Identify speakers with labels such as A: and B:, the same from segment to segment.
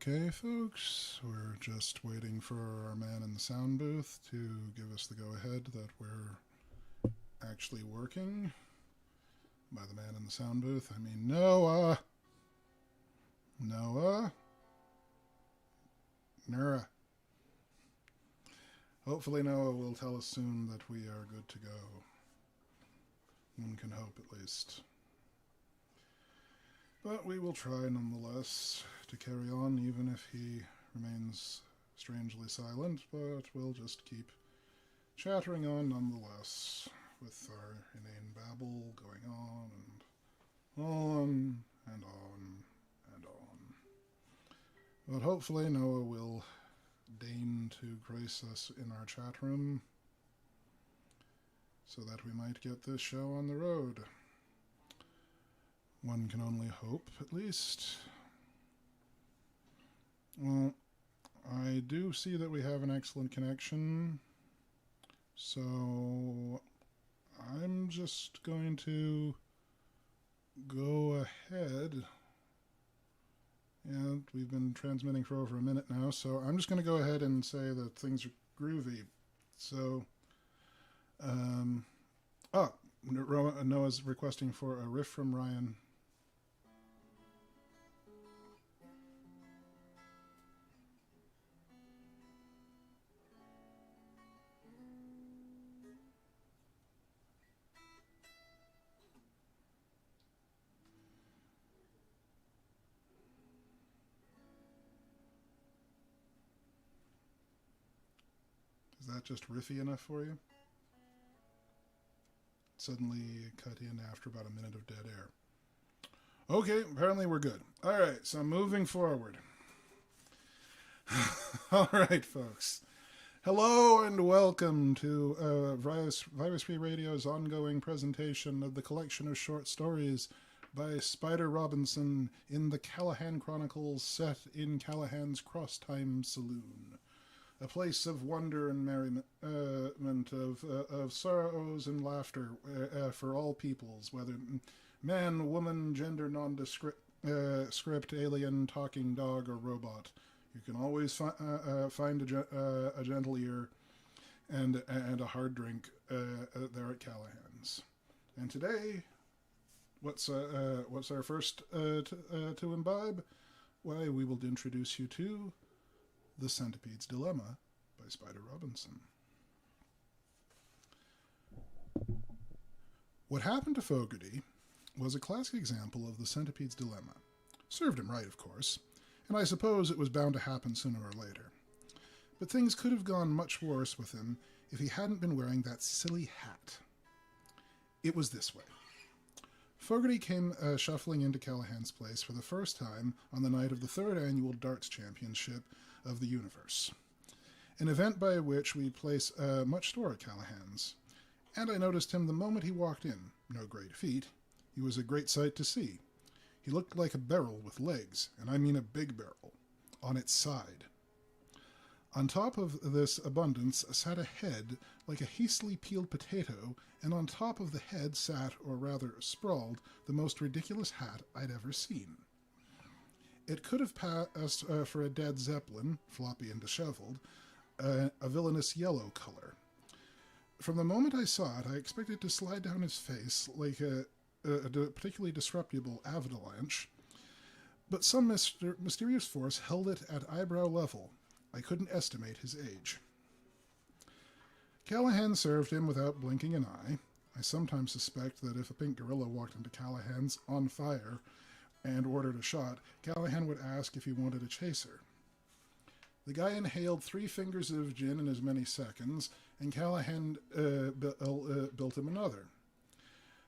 A: Okay, folks, we're just waiting for our man in the sound booth to give us the go-ahead that we're actually working. By the man in the sound booth, I mean Noah. Noah. Nura. Hopefully Noah will tell us soon that we are good to go. One can hope, at least. But we will try nonetheless to carry on, even if he remains strangely silent, but we'll just keep chattering on nonetheless, with our inane babble going on and on and on and on. But hopefully Noah will deign to grace us in our chat room so that we might get this show on the road. One can only hope, at least. Well, I do see that we have an excellent connection, so I'm just going to go ahead. And we've been transmitting for over a minute now, so I'm just going to go ahead and say that things are groovy. So, Noah's requesting for a riff from Ryan. Is that just riffy enough for you? Suddenly cut in after about a minute of dead air. Okay, apparently we're good. Alright, so moving forward. Alright, folks. Hello and welcome to Virus Free Radio's ongoing presentation of the collection of short stories by Spider Robinson in the Callahan Chronicles set in Callahan's Crosstime Saloon. A place of wonder and merriment, of sorrows and laughter for all peoples, whether man, woman, gender nondescript, script, alien, talking dog, or robot. You can always find a gentle ear and a hard drink there at Callahan's. And today, what's our first to imbibe? Why, we will introduce you to The Centipede's Dilemma by Spider Robinson. What happened to Fogarty was a classic example of the centipede's dilemma. Served him right, of course, and I suppose it was bound to happen sooner or later. But things could have gone much worse with him if he hadn't been wearing that silly hat. It was this way. Fogarty came shuffling into Callahan's place for the first time on the night of the third annual darts championship of the universe, an event by which we place much store at Callahan's. And I noticed him the moment he walked in. No great feat. He was a great sight to see. He looked like a barrel with legs, and I mean a big barrel, on its side. On top of this abundance sat a head like a hastily peeled potato, and on top of the head sat, or rather sprawled, the most ridiculous hat I'd ever seen. It could have passed for a dead zeppelin, floppy and disheveled, a villainous yellow color. From the moment I saw it, I expected it to slide down his face like a particularly disreputable avalanche, but some mysterious force held it at eyebrow level. I couldn't estimate his age. Callahan served him without blinking an eye. I sometimes suspect that if a pink gorilla walked into Callahan's on fire and ordered a shot, Callahan would ask if he wanted a chaser. The guy inhaled 3 fingers of gin in as many seconds, and Callahan built him another.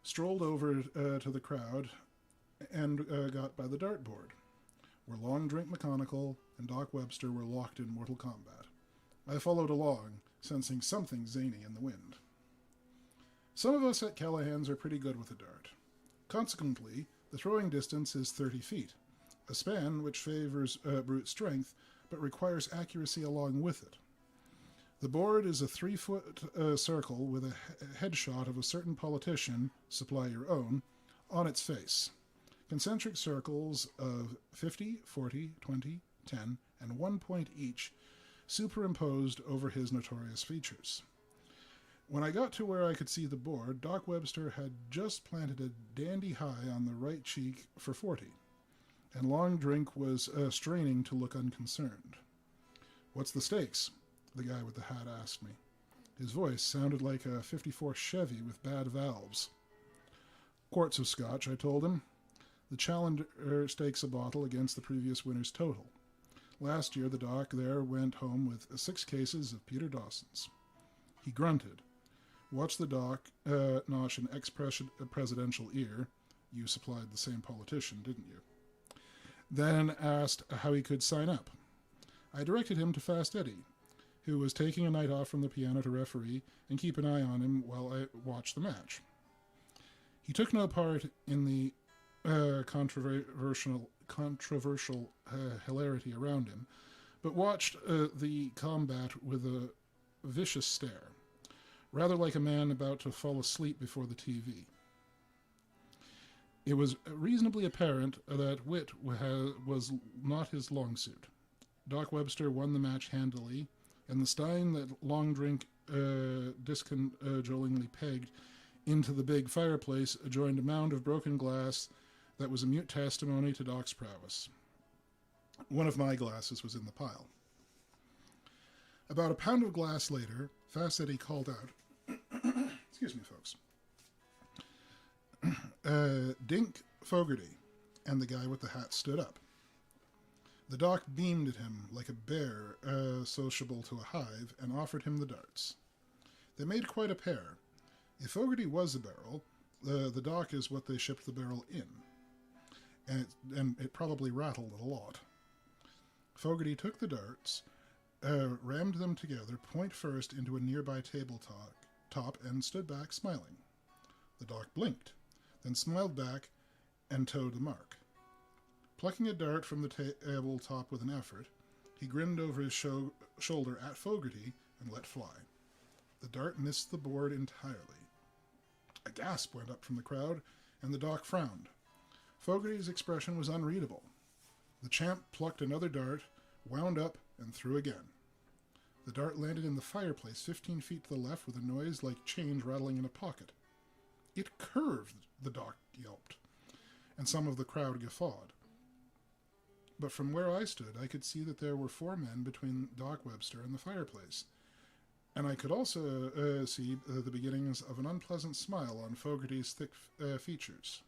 A: Strolled over to the crowd and got by the dartboard, where Long Drink McConicle and Doc Webster were locked in mortal combat. I followed along, sensing something zany in the wind. Some of us at Callahan's are pretty good with a dart. Consequently, the throwing distance is 30 feet, a span which favors brute strength, but requires accuracy along with it. The board is a 3-foot circle with a headshot of a certain politician, supply your own, on its face. Concentric circles of 50, 40, 20, 10, and 1 point each, superimposed over his notorious features. When I got to where I could see the board, Doc Webster had just planted a dandy high on the right cheek for 40, and Long Drink was straining to look unconcerned. "What's the stakes?" the guy with the hat asked me. His voice sounded like a '54 Chevy with bad valves. "Quarts of scotch," I told him. "The challenger stakes a bottle against the previous winner's total. Last year, the doc there went home with 6 cases of Peter Dawson's." He grunted. Watched the doc notch an ex-presidential ear. You supplied the same politician, didn't you? Then asked how he could sign up. I directed him to Fast Eddie, who was taking a night off from the piano to referee and keep an eye on him while I watched the match. He took no part in the controversial hilarity around him, but watched the combat with a vicious stare, rather like a man about to fall asleep before the TV. It was reasonably apparent that wit was not his long suit. Doc Webster won the match handily, and the stein that Long Drink disconsolingly pegged into the big fireplace joined a mound of broken glass that was a mute testimony to Doc's prowess. One of my glasses was in the pile. About a pound of glass later, Fast Eddie called out, "Excuse me, folks. Dink Fogarty," and the guy with the hat stood up. The doc beamed at him like a bear sociable to a hive and offered him the darts. They made quite a pair. If Fogarty was a barrel, the doc is what they shipped the barrel in, and it probably rattled a lot. Fogarty took the darts, rammed them together, point first, into a nearby tabletop, and stood back smiling. The doc blinked, then smiled back and toed the mark. Plucking a dart from the tabletop with an effort, he grinned over his shoulder at Fogarty and let fly. The dart missed the board entirely. A gasp went up from the crowd, and the doc frowned. Fogarty's expression was unreadable. The champ plucked another dart, wound up, and threw again. The dart landed in the fireplace 15 feet to the left with a noise like change rattling in a pocket. "It curved," the doc yelped, and some of the crowd guffawed. But from where I stood, I could see that there were 4 men between Doc Webster and the fireplace, and I could also see the beginnings of an unpleasant smile on Fogarty's thick features.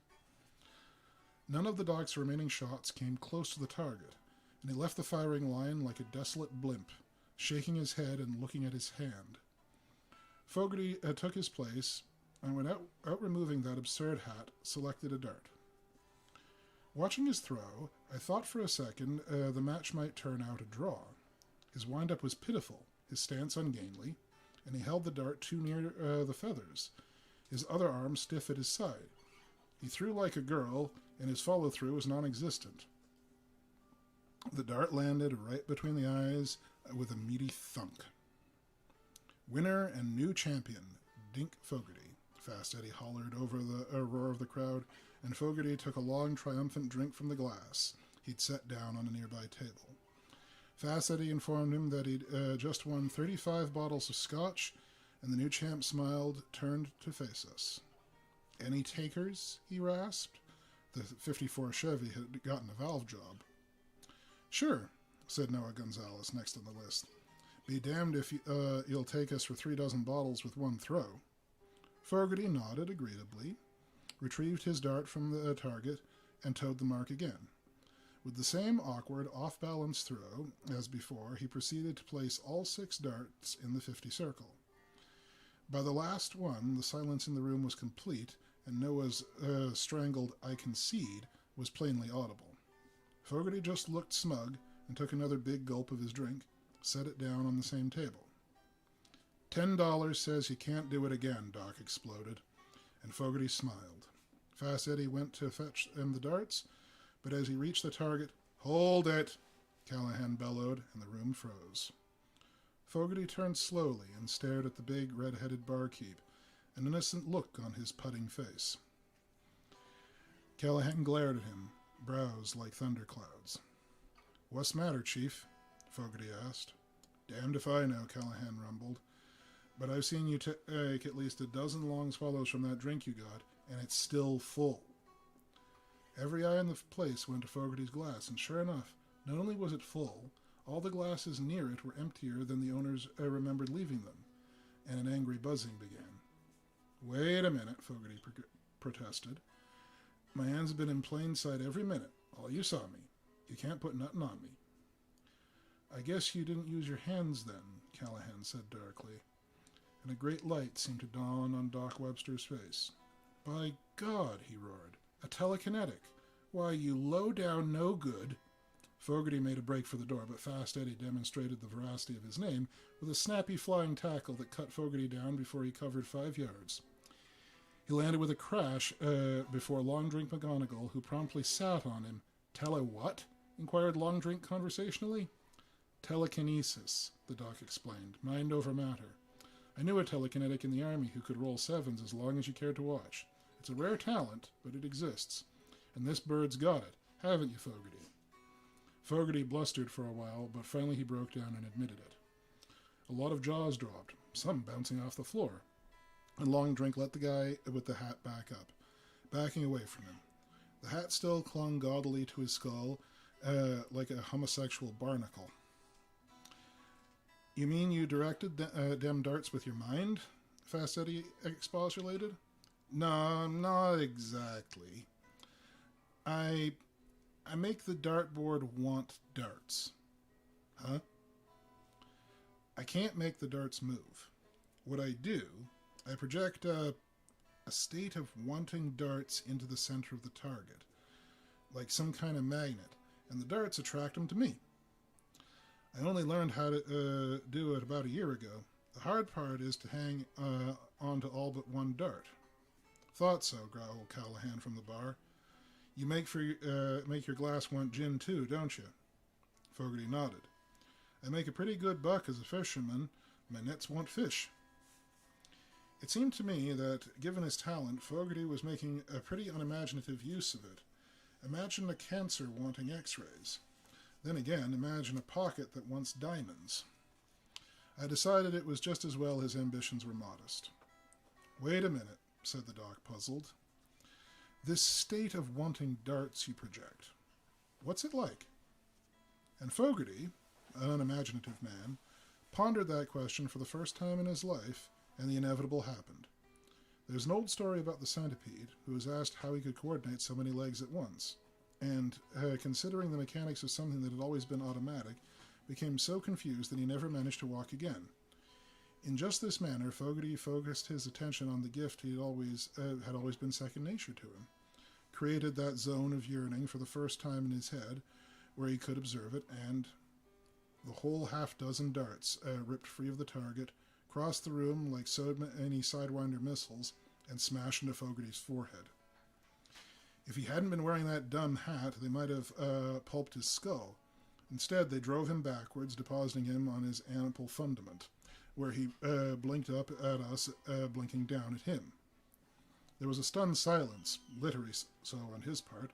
A: None of the doc's remaining shots came close to the target, and he left the firing line like a desolate blimp, shaking his head and looking at his hand. Fogarty took his place, and without removing that absurd hat, selected a dart. Watching his throw, I thought for a second the match might turn out a draw. His wind-up was pitiful, his stance ungainly, and he held the dart too near the feathers, his other arm stiff at his side. He threw like a girl, and his follow-through was non-existent. The dart landed right between the eyes with a meaty thunk. "Winner and new champion, Dink Fogarty," Fast Eddie hollered over the roar of the crowd, and Fogarty took a long, triumphant drink from the glass he'd set down on a nearby table. Fast Eddie informed him that he'd just won 35 bottles of scotch, and the new champ smiled, turned to face us. "Any takers?" he rasped. The '54 Chevy had gotten a valve job. "Sure," said Noah Gonzalez, next on the list. "Be damned if you'll take us for 3 dozen bottles with one throw." Fogarty nodded agreeably, retrieved his dart from the target, and toed the mark again. With the same awkward, off-balance throw as before, he proceeded to place all 6 darts in the 50 circle. By the last one, the silence in the room was complete, and Noah's strangled "I concede" was plainly audible. Fogarty just looked smug and took another big gulp of his drink, set it down on the same table. $10 says you can't do it again, Doc exploded, and Fogarty smiled. Fast Eddie went to fetch him the darts, but as he reached the target, "Hold it!" Callahan bellowed, and the room froze. Fogarty turned slowly and stared at the big red-headed barkeep, an innocent look on his putting face. Callahan glared at him, brows like thunderclouds. What's the matter, Chief? Fogarty asked. Damned if I know, Callahan rumbled. But I've seen you take at least a dozen long swallows from that drink you got, and it's still full. Every eye in the place went to Fogarty's glass, and sure enough, not only was it full, all the glasses near it were emptier than the owners remembered leaving them, and an angry buzzing began. Wait a minute, Fogarty protested. My hands have been in plain sight every minute. All you saw me. You can't put nothing on me. I guess you didn't use your hands then, Callahan said darkly, and a great light seemed to dawn on Doc Webster's face. By God, he roared. A telekinetic. Why, you low-down no-good. Fogarty made a break for the door, but Fast Eddie demonstrated the veracity of his name with a snappy flying tackle that cut Fogarty down before he covered 5 yards. He landed with a crash before Long Drink McGonagall, who promptly sat on him. Tele what? Inquired Long Drink conversationally. Telekinesis, the doc explained. Mind over matter. I knew a telekinetic in the army who could roll 7s as long as you cared to watch. It's a rare talent, but it exists. And this bird's got it. Haven't you, Fogarty? Fogarty blustered for a while, but finally he broke down and admitted it. A lot of jaws dropped, some bouncing off the floor. And Long Drink let the guy with the hat back up, backing away from him. The hat still clung gaudily to his skull, like a homosexual barnacle. You mean you directed them darts with your mind? Fast Eddie expostulated. No, not exactly. I make the dartboard want darts. Huh? I can't make the darts move. What I do, I project a state of wanting darts into the center of the target, like some kind of magnet, and the darts attract them to me. I only learned how to do it about a year ago. The hard part is to hang onto all but one dart. Thought so, growled Callahan from the bar. You make your glass want gin too, don't you? Fogarty nodded. I make a pretty good buck as a fisherman. My nets want fish. It seemed to me that, given his talent, Fogarty was making a pretty unimaginative use of it. Imagine a cancer wanting x-rays. Then again, imagine a pocket that wants diamonds. I decided it was just as well his ambitions were modest. Wait a minute, said the doc, puzzled. This state of wanting darts you project, what's it like? And Fogarty, an unimaginative man, pondered that question for the first time in his life, and the inevitable happened. There's an old story about the centipede, who was asked how he could coordinate so many legs at once, and, considering the mechanics of something that had always been automatic, became so confused that he never managed to walk again. In just this manner, Fogarty focused his attention on the gift he had always been second nature to him, created that zone of yearning for the first time in his head, where he could observe it, and the whole half-dozen darts, ripped free of the target, crossed the room like so many Sidewinder missiles, and smashed into Fogarty's forehead. If he hadn't been wearing that dumb hat, they might have pulped his skull. Instead, they drove him backwards, depositing him on his ample fundament, where he blinked up at us, blinking down at him. There was a stunned silence, literally so on his part,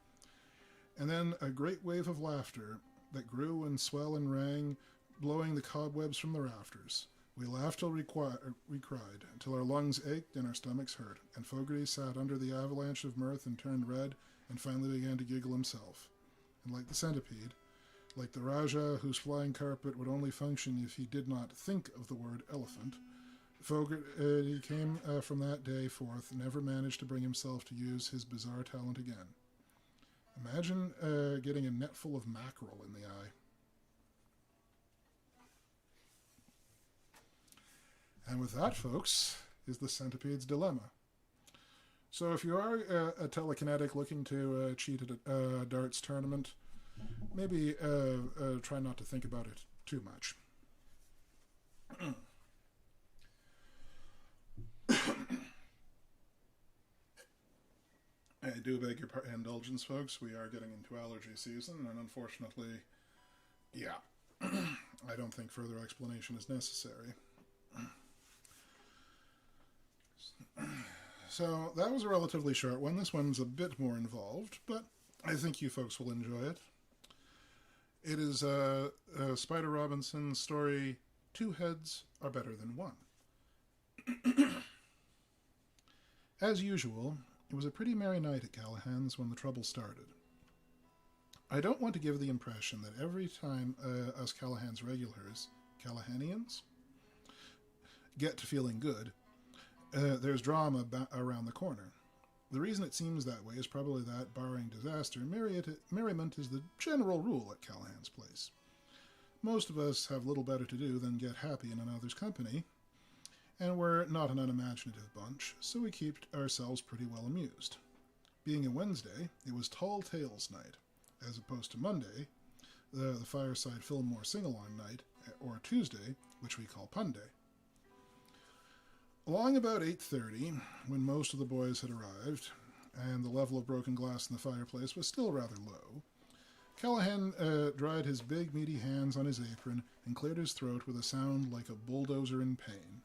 A: and then a great wave of laughter that grew and swelled and rang, blowing the cobwebs from the rafters. We laughed till we cried, until our lungs ached and our stomachs hurt, and Fogarty sat under the avalanche of mirth and turned red, and finally began to giggle himself. And like the centipede, like the Rajah whose flying carpet would only function if he did not think of the word elephant, Fogarty came from that day forth, never managed to bring himself to use his bizarre talent again. Imagine getting a net full of mackerel in the eye. And with that, folks, is the centipede's dilemma. So if you are a telekinetic looking to cheat at a darts tournament, maybe try not to think about it too much. I do beg your indulgence, folks. We are getting into allergy season, and unfortunately, yeah, I don't think further explanation is necessary. So that was a relatively short one. This one's a bit more involved, but I think you folks will enjoy it. It is Spider Robinson's story, Two Heads Are Better Than One. As usual, it was a pretty merry night at Callahan's when the trouble started. I don't want to give the impression that every time us Callahan's regulars, Callahanians, get to feeling good, there's drama around the corner. The reason it seems that way is probably that, barring disaster, merriment is the general rule at Callahan's place. Most of us have little better to do than get happy in another's company, and we're not an unimaginative bunch, so we keep ourselves pretty well amused. Being a Wednesday, it was Tall Tales night, as opposed to Monday, the Fireside Fillmore sing-along night, or Tuesday, which we call Pun Day. Along about 8:30, when most of the boys had arrived, and the level of broken glass in the fireplace was still rather low, Callahan dried his big, meaty hands on his apron and cleared his throat with a sound like a bulldozer in pain.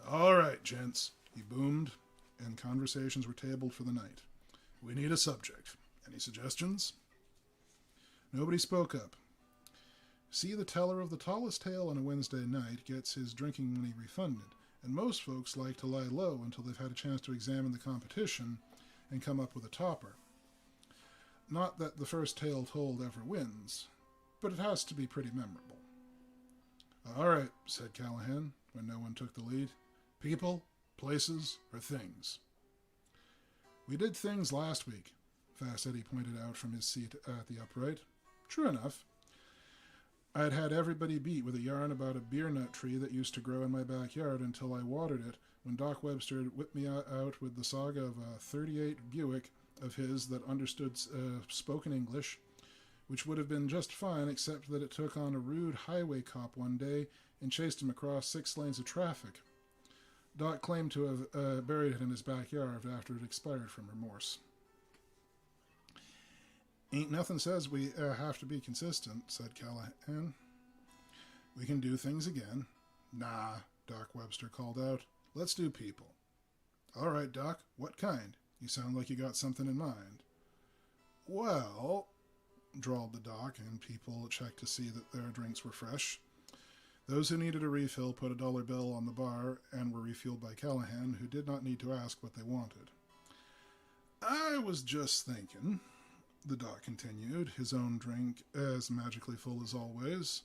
A: "All right, gents," he boomed, and conversations were tabled for the night. "We need a subject. Any suggestions?" Nobody spoke up. See, the teller of the tallest tale on a Wednesday night gets his drinking money refunded, and most folks like to lie low until they've had a chance to examine the competition and come up with a topper. Not that the first tale told ever wins, but it has to be pretty memorable. "All right," said Callahan, when no one took the lead. "People, places, or things?" "We did things last week," Eddie pointed out from his seat at the upright. "True enough. I'd had everybody beat with a yarn about a beer nut tree that used to grow in my backyard until I watered it when Doc Webster whipped me out with the saga of a 38 Buick of his that understood spoken English, which would have been just fine except that it took on a rude highway cop one day and chased him across 6 lanes of traffic. Doc claimed to have buried it in his backyard after it expired from remorse." "Ain't nothing says we have to be consistent," said Callahan. "We can do things again." "Nah," Doc Webster called out. "Let's do people." "All right, Doc, what kind? You sound like you got something in mind." "Well," drawled the Doc, and people checked to see that their drinks were fresh. Those who needed a refill put a $1 bill on the bar and were refueled by Callahan, who did not need to ask what they wanted. "I was just thinking," the Doc continued, his own drink as magically full as always,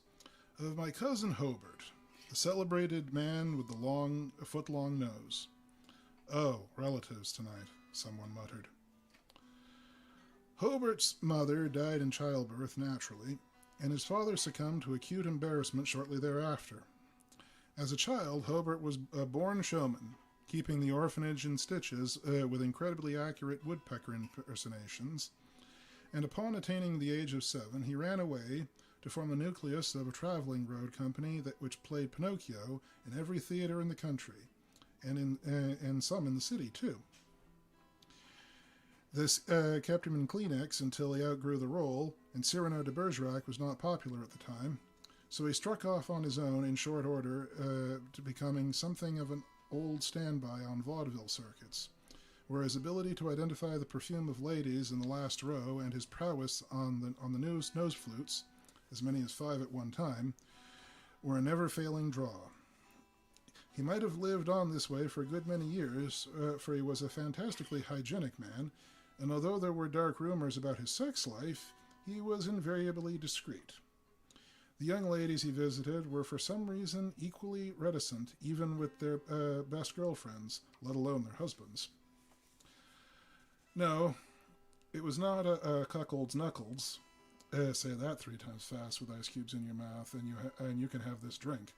A: "of my cousin Hobart, the celebrated man with the foot-long nose." "Oh, relatives tonight," someone muttered. "Hobart's mother died in childbirth naturally, and his father succumbed to acute embarrassment shortly thereafter. As a child, Hobart was a born showman, keeping the orphanage in stitches with incredibly accurate woodpecker impersonations, and upon attaining the age of 7, he ran away to form the nucleus of a traveling road company which played Pinocchio in every theater in the country, and some in the city, too. This kept him in Kleenex until he outgrew the role, and Cyrano de Bergerac was not popular at the time, so he struck off on his own in short order to becoming something of an old standby on vaudeville circuits, where his ability to identify the perfume of ladies in the last row and his prowess on the nose flutes, as many as 5 at one time, were a never-failing draw. He might have lived on this way for a good many years, for he was a fantastically hygienic man, and although there were dark rumors about his sex life, he was invariably discreet. The young ladies he visited were for some reason equally reticent, even with their best girlfriends, let alone their husbands. No, it was not a cuckold's knuckles. Say that 3 times fast with ice cubes in your mouth, and you can have this drink.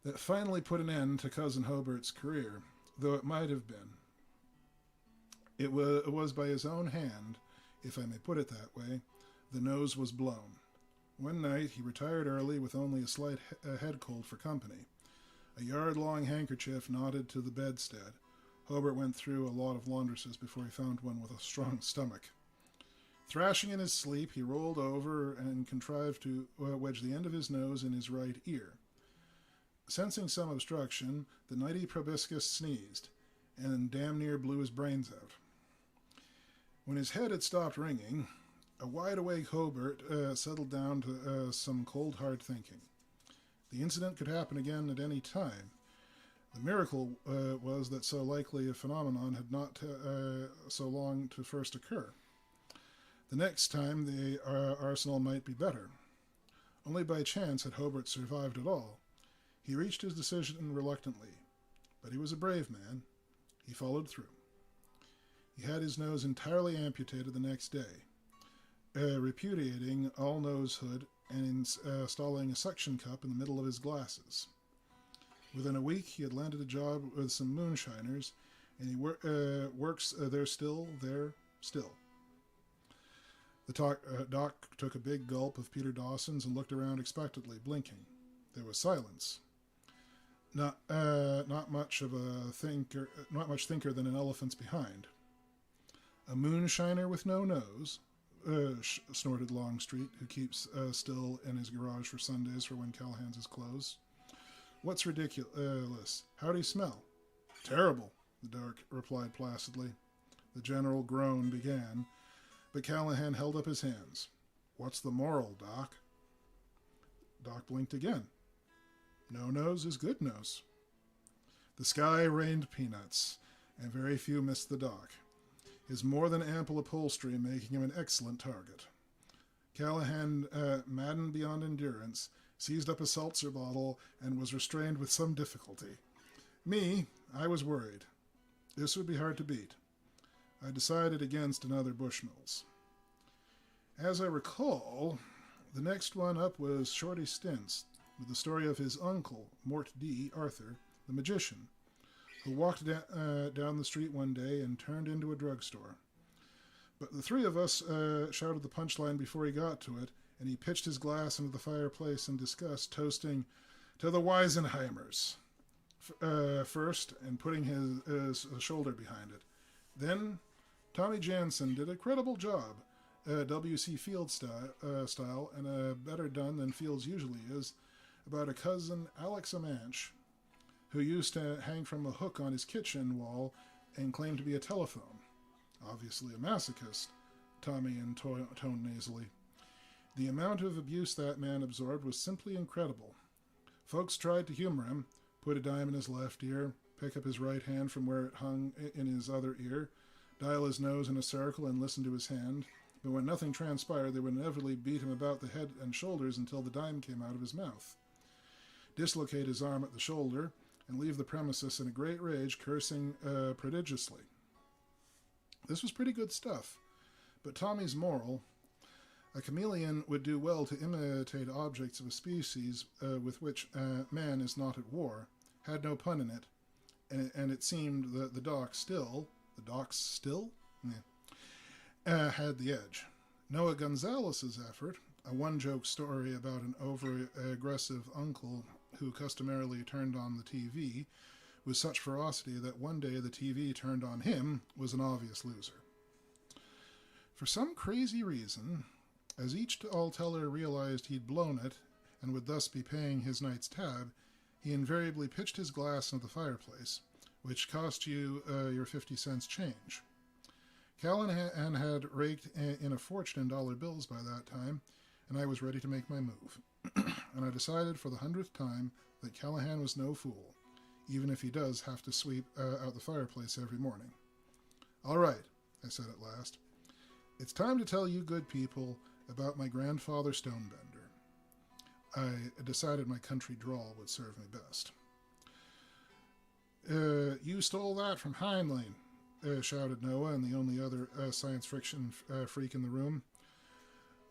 A: That finally put an end to Cousin Hobart's career, though it might have been. It was by his own hand, if I may put it that way, the nose was blown. One night he retired early with only a slight head cold for company. A yard-long handkerchief knotted to the bedstead. Hobart went through a lot of laundresses before he found one with a strong stomach. Thrashing in his sleep, he rolled over and contrived to wedge the end of his nose in his right ear. Sensing some obstruction, the nighty proboscis sneezed, and damn near blew his brains out. When his head had stopped ringing, A wide-awake Hobart settled down to some cold, hard thinking. The incident could happen again at any time. The miracle was that so likely a phenomenon had not so long to first occur. The next time the arsenal might be better. Only by chance had Hobart survived at all. He reached his decision reluctantly, but he was a brave man. He followed through. He had his nose entirely amputated the next day, repudiating all nosehood and installing a suction cup in the middle of his glasses. Within a week, he had landed a job with some moonshiners, and he works there still. The doc took a big gulp of Peter Dawson's and looked around expectantly, blinking. There was silence. Not much thinker than an elephant's behind. A moonshiner with no nose, snorted Longstreet, who keeps still in his garage for Sundays for when Callahan's is closed. What's ridiculous? How'd he smell? Terrible, the doc replied placidly. The general groan began, but Callahan held up his hands. What's the moral, Doc? Doc blinked again. No nose is good nose. The sky rained peanuts, and very few missed the Doc, his more than ample upholstery making him an excellent target. Callahan, maddened beyond endurance, seized up a seltzer bottle and was restrained with some difficulty. Me, I was worried. This would be hard to beat. I decided against another Bushmills. As I recall, the next one up was Shorty Stintz, with the story of his uncle, Mort D. Arthur, the magician, who walked down the street one day and turned into a drugstore. But the three of us shouted the punchline before he got to it, and he pitched his glass into the fireplace in disgust, toasting to the Weisenheimers first and putting his shoulder behind it. Then Tommy Jansen did a credible job, W.C. Fields style, and better done than Fields usually is, about a cousin, Alex Amanch, who used to hang from a hook on his kitchen wall and claimed to be a telephone. Obviously a masochist, Tommy intoned nasally. The amount of abuse that man absorbed was simply incredible. Folks tried to humor him, put a dime in his left ear, pick up his right hand from where it hung in his other ear, dial his nose in a circle and listen to his hand, but when nothing transpired, they would inevitably beat him about the head and shoulders until the dime came out of his mouth, dislocate his arm at the shoulder, and leave the premises in a great rage, cursing prodigiously. This was pretty good stuff, but Tommy's moral: a chameleon would do well to imitate objects of a species with which man is not at war, had no pun in it, and it seemed that the docs still had the edge. Noah Gonzalez's effort, a one-joke story about an over-aggressive uncle who customarily turned on the TV with such ferocity that one day the TV turned on him, was an obvious loser. For some crazy reason, as each tall-teller realized he'd blown it and would thus be paying his night's tab, he invariably pitched his glass into the fireplace, which cost you your 50 cents change. Callahan had raked in a fortune in dollar bills by that time, and I was ready to make my move. And I decided for the 100th time that Callahan was no fool, even if he does have to sweep out the fireplace every morning. All right, I said at last. It's time to tell you good people about my grandfather Stonebender. I decided my country drawl would serve me best. You stole that from Heinlein, shouted Noah, and the only other science fiction freak in the room.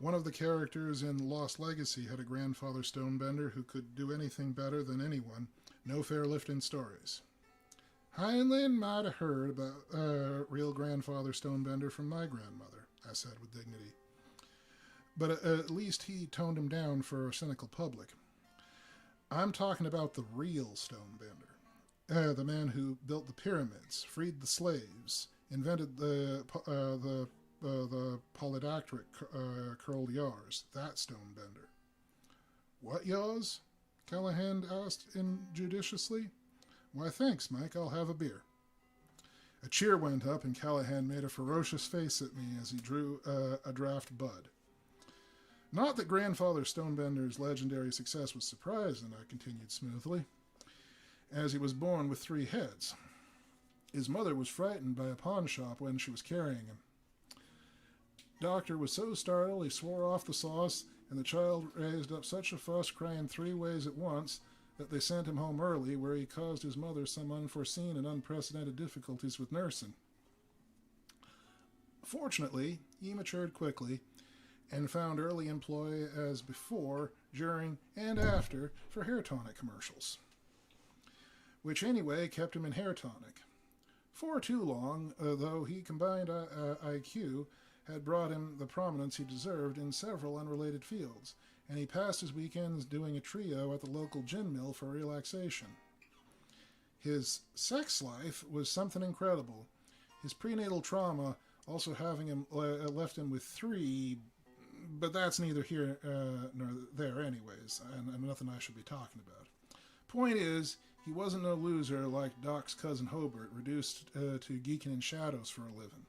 A: One of the characters in Lost Legacy had a grandfather Stonebender who could do anything better than anyone. No fair lifting stories. Heinlein might have heard about real grandfather Stonebender from my grandmother, I said with dignity. But at least he toned him down for a cynical public. I'm talking about the real Stonebender. The man who built the pyramids, freed the slaves, invented the polydactylic curled yars. That Stonebender. What yaws? Callahan asked injudiciously. Why, thanks, Mike. I'll have a beer. A cheer went up, and Callahan made a ferocious face at me as he drew a draft bud. Not that Grandfather Stonebender's legendary success was surprising, I continued smoothly, as he was born with 3 heads. His mother was frightened by a pawn shop when she was carrying him. Doctor was so startled he swore off the sauce, and the child raised up such a fuss, crying 3 ways at once, that they sent him home early, where he caused his mother some unforeseen and unprecedented difficulties with nursing. Fortunately, he matured quickly, and found early employ as before, during, and after for hair tonic commercials, which anyway kept him in hair tonic. For too long, though he combined IQ had brought him the prominence he deserved in several unrelated fields, and he passed his weekends doing a trio at the local gin mill for relaxation. His sex life was something incredible, his prenatal trauma also having him left him with 3, but that's neither here nor there anyways, and nothing I should be talking about. Point is, he wasn't no loser like Doc's cousin Hobart, reduced to geeking in shadows for a living.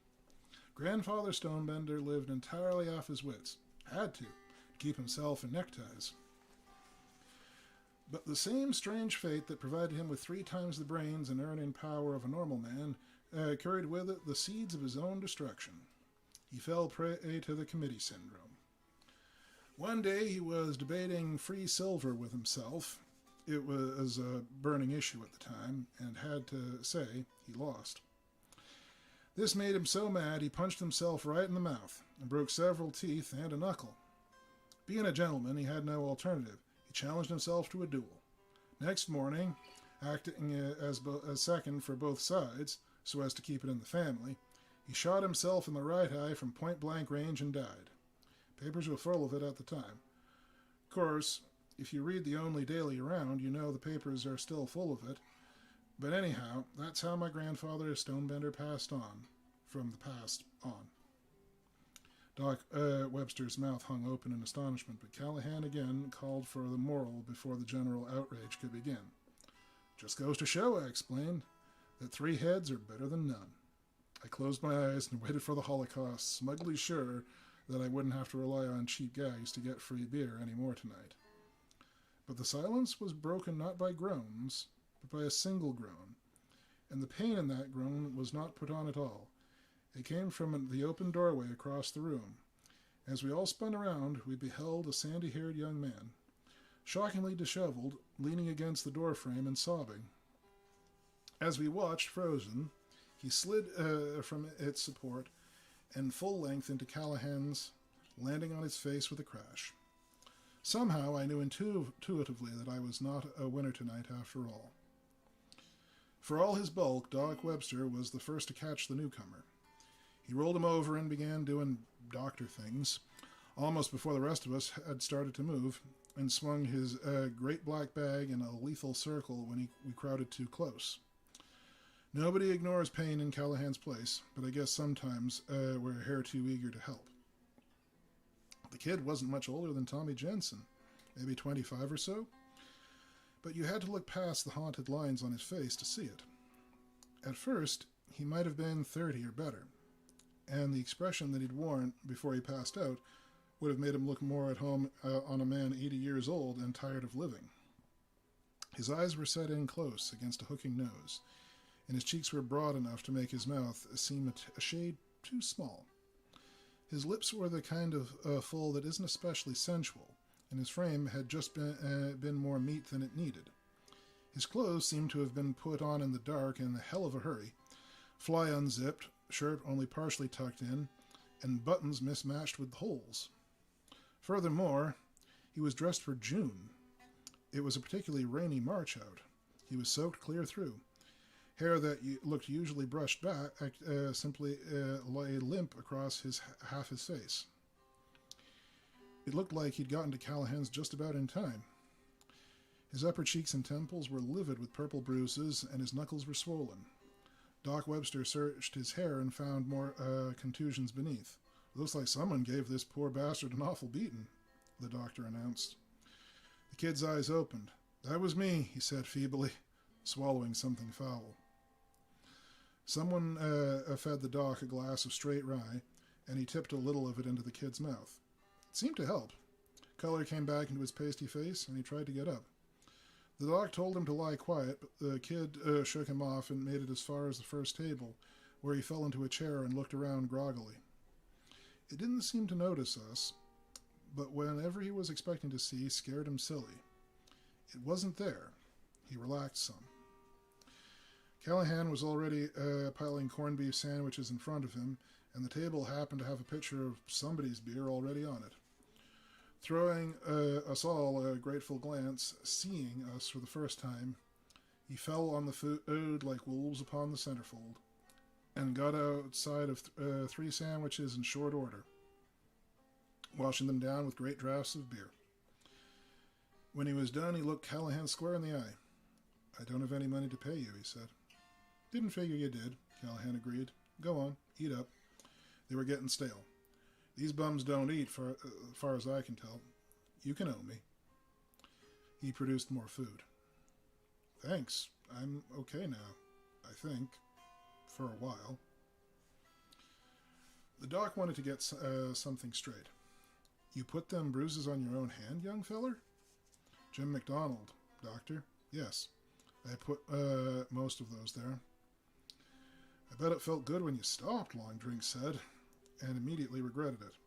A: Grandfather Stonebender lived entirely off his wits. Had to keep himself in neckties. But the same strange fate that provided him with 3 times the brains and earning power of a normal man carried with it the seeds of his own destruction. He fell prey to the committee syndrome. One day he was debating free silver with himself. It was a burning issue at the time, and had to say he lost. This made him so mad he punched himself right in the mouth and broke several teeth and a knuckle. Being a gentleman, he had no alternative. He challenged himself to a duel. Next morning, acting as second for both sides, so as to keep it in the family, he shot himself in the right eye from point-blank range and died. Papers were full of it at the time. Of course, if you read the only daily around, you know the papers are still full of it. But anyhow, that's how my grandfather Stonebender passed on, from the past on. Doc Webster's mouth hung open in astonishment, but Callahan again called for the moral before the general outrage could begin. Just goes to show, I explained, that 3 heads are better than none. I closed my eyes and waited for the Holocaust, smugly sure that I wouldn't have to rely on cheap gags to get free beer anymore tonight. But the silence was broken not by groans, but by a single groan, and the pain in that groan was not put on at all. It came from the open doorway across the room. As we all spun around, we beheld a sandy-haired young man, shockingly disheveled, leaning against the doorframe and sobbing. As we watched, frozen, he slid from its support and full length into Callahan's, landing on his face with a crash. Somehow I knew intuitively that I was not a winner tonight after all. For all his bulk, Doc Webster was the first to catch the newcomer. He rolled him over and began doing doctor things, almost before the rest of us had started to move, and swung his great black bag in a lethal circle when we crowded too close. Nobody ignores pain in Callahan's place, but I guess sometimes we're a hair too eager to help. The kid wasn't much older than Tommy Jensen, maybe 25 or so, but you had to look past the haunted lines on his face to see it. At first, he might have been 30 or better, and the expression that he'd worn before he passed out would have made him look more at home on a man 80 years old and tired of living. His eyes were set in close against a hooking nose, and his cheeks were broad enough to make his mouth seem a shade too small. His lips were the kind of full that isn't especially sensual, and his frame had just been more meat than it needed. His clothes seemed to have been put on in the dark in a hell of a hurry, fly unzipped, shirt only partially tucked in, and buttons mismatched with holes. Furthermore, he was dressed for June. It was a particularly rainy March out. He was soaked clear through. Hair that looked usually brushed back simply lay limp across half his face. It looked like he'd gotten to Callahan's just about in time. His upper cheeks and temples were livid with purple bruises, and his knuckles were swollen. Doc Webster searched his hair and found more contusions beneath. "Looks like someone gave this poor bastard an awful beating," the doctor announced. The kid's eyes opened. "That was me," he said feebly, swallowing something foul. Someone fed the doc a glass of straight rye, and he tipped a little of it into the kid's mouth. It seemed to help. Color came back into his pasty face, and he tried to get up. The doc told him to lie quiet, but the kid shook him off and made it as far as the first table, where he fell into a chair and looked around groggily. It didn't seem to notice us, but whenever he was expecting to see scared him silly. It wasn't there. He relaxed some. Callahan was already piling corned beef sandwiches in front of him, and the table happened to have a pitcher of somebody's beer already on it. Throwing us all a grateful glance, seeing us for the first time, he fell on the food like wolves upon the centerfold, and got outside of 3 sandwiches in short order, washing them down with great draughts of beer. When he was done, he looked Callahan square in the eye. "I don't have any money to pay you," he said. "Didn't figure you did," Callahan agreed. "Go on, eat up." They were getting stale. "These bums don't eat, far as I can tell. You can owe me." He produced more food. "Thanks. I'm okay now, I think. For a while." The doc wanted to get something straight. "You put them bruises on your own hand, young feller?" "Jim McDonald, doctor. Yes, I put most of those there." "I bet it felt good when you stopped," Long Drink said, and immediately regretted it.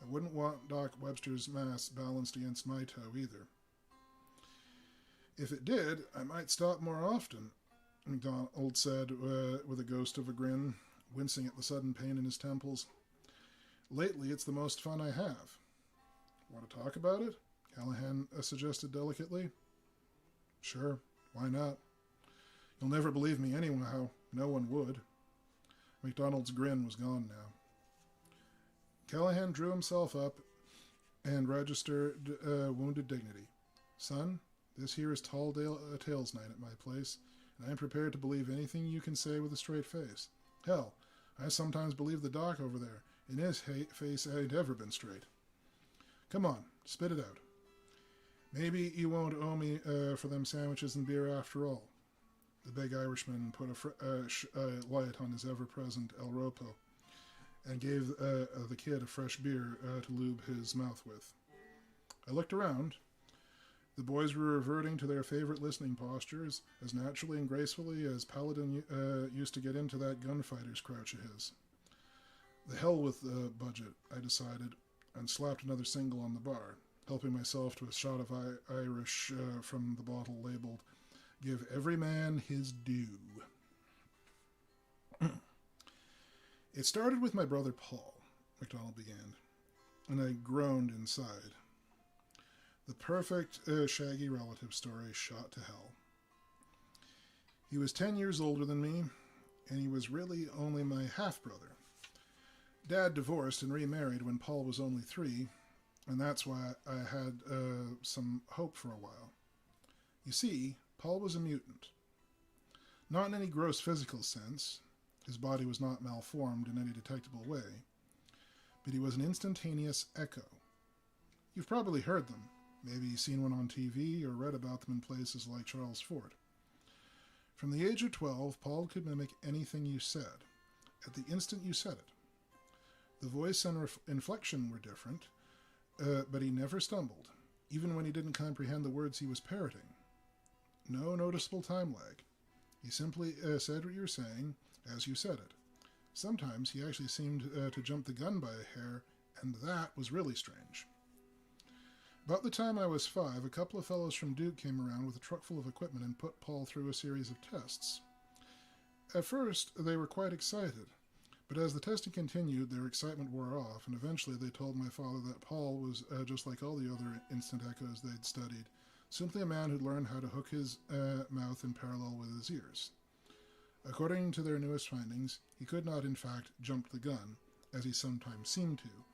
A: "I wouldn't want Doc Webster's mass balanced against my toe either." "If it did, I might stop more often," McDonald said with a ghost of a grin, wincing at the sudden pain in his temples. "Lately, it's the most fun I have." "Want to talk about it?" Callahan suggested delicately. "Sure, why not? You'll never believe me anyhow. No one would." McDonald's grin was gone now. Callahan drew himself up and registered wounded dignity. "Son, this here is Tall Tales night at my place, and I'm prepared to believe anything you can say with a straight face. Hell, I sometimes believe the doc over there, and his face ain't ever been straight. Come on, spit it out. Maybe you won't owe me for them sandwiches and beer after all." The big Irishman put a light on his ever-present El Ropo and gave the kid a fresh beer to lube his mouth with. I looked around. The boys were reverting to their favorite listening postures as naturally and gracefully as Paladin used to get into that gunfighter's crouch of his. The hell with the budget, I decided, and slapped another single on the bar, helping myself to a shot of Irish from the bottle labeled, "Give every man his due." "It started with my brother Paul," MacDonald began, and I groaned inside. The perfect shaggy relative story shot to hell. He was 10 years older than me, and he was really only my half-brother. Dad divorced and remarried when Paul was only 3, and that's why I had some hope for a while. You see, Paul was a mutant. Not in any gross physical sense. His body was not malformed in any detectable way. But he was an instantaneous echo. You've probably heard them. Maybe you've seen one on TV or read about them in places like Charles Fort. From the age of 12, Paul could mimic anything you said, at the instant you said it. The voice and inflection were different, but he never stumbled, even when he didn't comprehend the words he was parroting. No noticeable time lag. He simply said what you were saying as you said it. Sometimes he actually seemed to jump the gun by a hair, and that was really strange. About the time I was 5, a couple of fellows from Duke came around with a truck full of equipment and put Paul through a series of tests. At first, they were quite excited, but as the testing continued, their excitement wore off, and eventually they told my father that Paul was just like all the other instant echoes they'd studied, simply a man who'd learned how to hook his mouth in parallel with his ears. According to their newest findings, he could not, in fact, jump the gun, as he sometimes seemed to,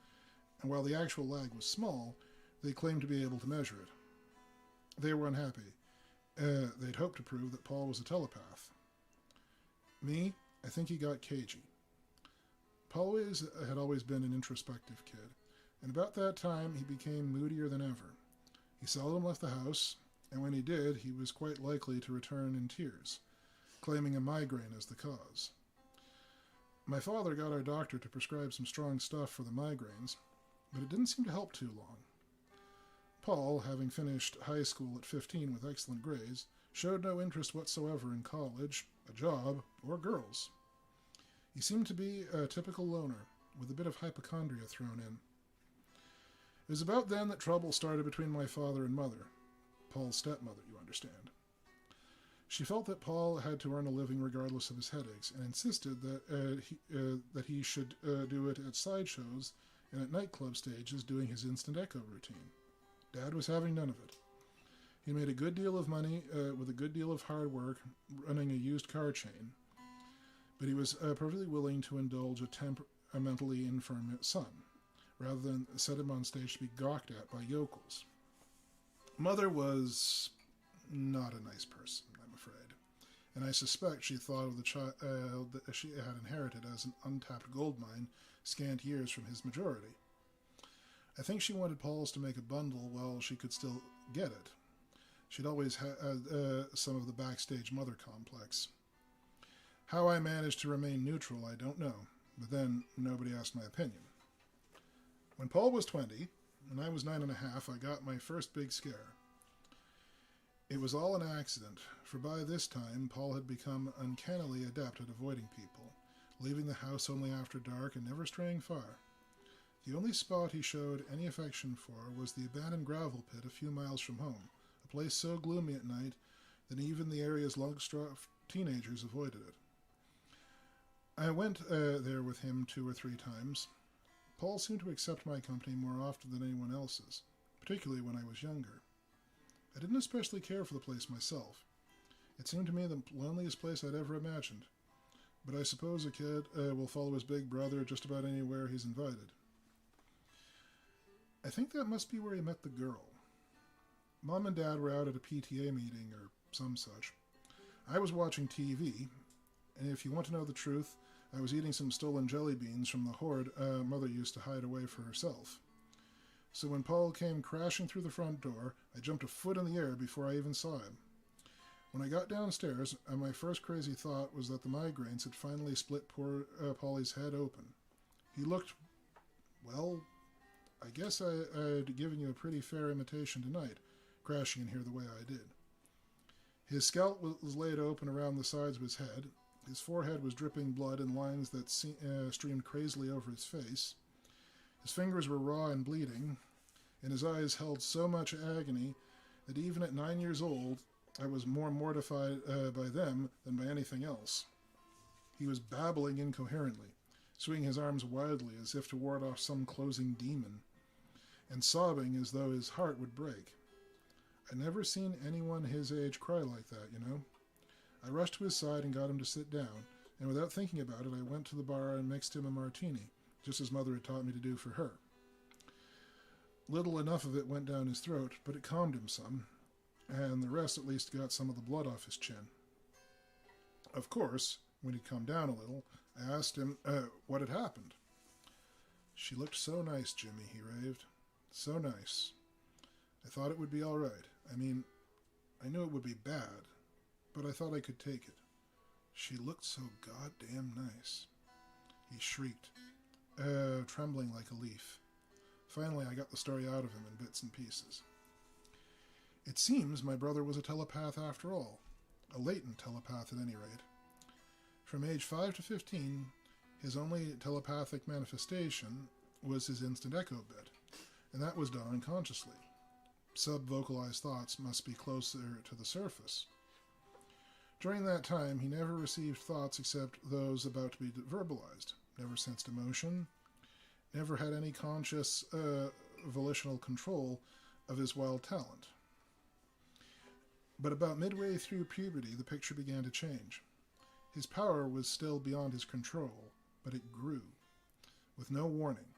A: and while the actual lag was small, they claimed to be able to measure it. They were unhappy. They'd hoped to prove that Paul was a telepath. Me, I think he got cagey. Paul had always been an introspective kid, and about that time he became moodier than ever. He seldom left the house, and when he did, he was quite likely to return in tears, claiming a migraine as the cause. My father got our doctor to prescribe some strong stuff for the migraines, but it didn't seem to help too long. Paul, having finished high school at 15 with excellent grades, showed no interest whatsoever in college, a job, or girls. He seemed to be a typical loner, with a bit of hypochondria thrown in. It was about then that trouble started between my father and mother, Paul's stepmother, you understand. She felt that Paul had to earn a living regardless of his headaches, and insisted that he should do it at sideshows and at nightclub stages doing his instant echo routine. Dad was having none of it. He made a good deal of money with a good deal of hard work running a used car chain, but he was perfectly willing to indulge a temperamentally infirm son, rather than set him on stage to be gawked at by yokels. Mother was not a nice person, I'm afraid, and I suspect she thought of the child that she had inherited as an untapped gold mine scant years from his majority. I think she wanted Paul's to make a bundle while she could still get it. She'd always had some of the backstage mother complex. How I managed to remain neutral, I don't know, but then nobody asked my opinion. When Paul was 20, and I was 9 and a half, I got my first big scare. It was all an accident, for by this time Paul had become uncannily adept at avoiding people, leaving the house only after dark and never straying far. The only spot he showed any affection for was the abandoned gravel pit a few miles from home, a place so gloomy at night that even the area's long-struck teenagers avoided it. I went there with him 2 or 3 times. Paul seemed to accept my company more often than anyone else's, particularly when I was younger. I didn't especially care for the place myself. It seemed to me the loneliest place I'd ever imagined, but I suppose a kid will follow his big brother just about anywhere he's invited. I think that must be where he met the girl. Mom and Dad were out at a PTA meeting or some such. I was watching TV, and if you want to know the truth, I was eating some stolen jelly beans from the hoard Mother used to hide away for herself. So when Paul came crashing through the front door, I jumped a foot in the air before I even saw him. When I got downstairs, my first crazy thought was that the migraines had finally split poor Paulie's head open. He looked, well, I guess I'd given you a pretty fair imitation tonight, crashing in here the way I did. His scalp was laid open around the sides of his head. His forehead was dripping blood in lines that streamed crazily over his face. His fingers were raw and bleeding, and his eyes held so much agony that even at 9 years old, I was more mortified by them than by anything else. He was babbling incoherently, swinging his arms wildly as if to ward off some closing demon, and sobbing as though his heart would break. I'd never seen anyone his age cry like that, you know. I rushed to his side and got him to sit down, and without thinking about it, I went to the bar and mixed him a martini, just as Mother had taught me to do for her. Little enough of it went down his throat, but it calmed him some, and the rest at least got some of the blood off his chin. Of course, when he'd come down a little, I asked him what had happened. "She looked so nice, Jimmy," he raved. "So nice. I thought it would be all right. I mean, I knew it would be bad, but I thought I could take it. She looked so goddamn nice." He shrieked, trembling like a leaf. Finally, I got the story out of him in bits and pieces. It seems my brother was a telepath after all, a latent telepath at any rate. From age 5 to 15, his only telepathic manifestation was his instant echo bit, and that was done unconsciously. Sub-vocalized thoughts must be closer to the surface. During that time, he never received thoughts except those about to be verbalized, never sensed emotion, never had any conscious volitional control of his wild talent. But about midway through puberty, the picture began to change. His power was still beyond his control, but it grew. With no warning,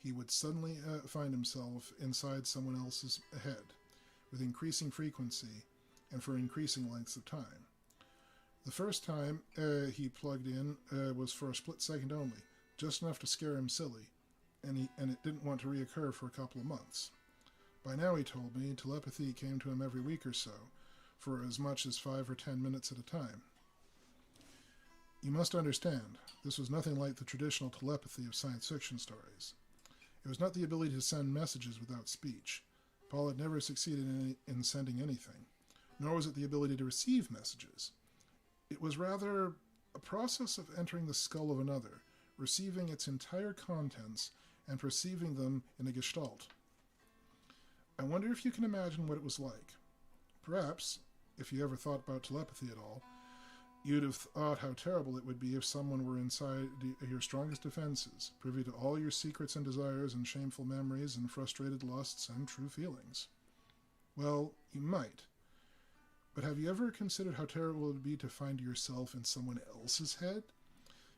A: he would suddenly find himself inside someone else's head, with increasing frequency and for increasing lengths of time. The first time he plugged in was for a split second only, just enough to scare him silly, and it didn't want to reoccur for a couple of months. By now, he told me, telepathy came to him every week or so, for as much as 5 or 10 minutes at a time. You must understand, this was nothing like the traditional telepathy of science fiction stories. It was not the ability to send messages without speech. Paul had never succeeded in sending anything, nor was it the ability to receive messages. It was rather a process of entering the skull of another, receiving its entire contents, and perceiving them in a gestalt. I wonder if you can imagine what it was like. Perhaps, if you ever thought about telepathy at all, you'd have thought how terrible it would be if someone were inside your strongest defenses, privy to all your secrets and desires and shameful memories and frustrated lusts and true feelings. Well, you might. But have you ever considered how terrible it would be to find yourself in someone else's head,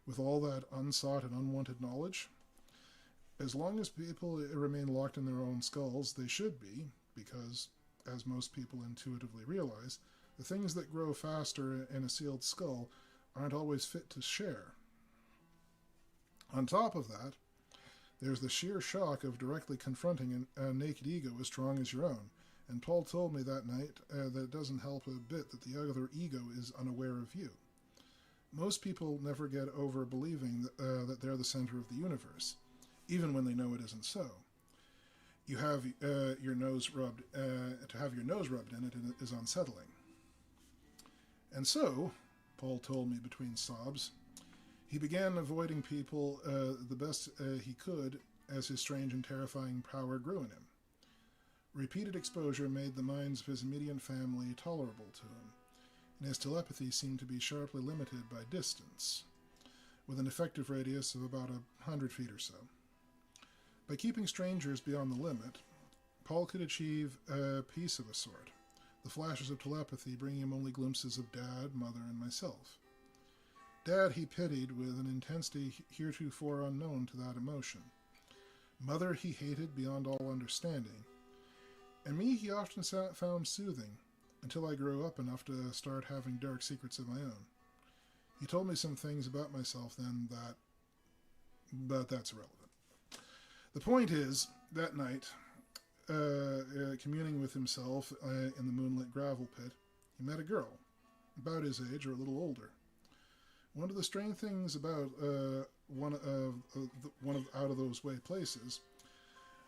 A: with all that unsought and unwanted knowledge? As long as people remain locked in their own skulls, they should be, because, as most people intuitively realize, the things that grow faster in a sealed skull aren't always fit to share. On top of that, there's the sheer shock of directly confronting a naked ego as strong as your own. And Paul told me that night that it doesn't help a bit that the other ego is unaware of you. Most people never get over believing that they're the center of the universe, even when they know it isn't so. You have your nose rubbed. To have your nose rubbed in it is unsettling. And so, Paul told me between sobs, he began avoiding people the best he could as his strange and terrifying power grew in him. Repeated exposure made the minds of his immediate family tolerable to him, and his telepathy seemed to be sharply limited by distance, with an effective radius of about 100 feet or so. By keeping strangers beyond the limit, Paul could achieve peace of a sort, the flashes of telepathy bringing him only glimpses of Dad, Mother, and myself. Dad he pitied with an intensity heretofore unknown to that emotion. Mother he hated beyond all understanding, and me he often found soothing, until I grew up enough to start having dark secrets of my own. He told me some things about myself then but that's irrelevant. The point is, that night, communing with himself in the moonlit gravel pit, he met a girl, about his age or a little older. One of the strange things about one of out of those way places,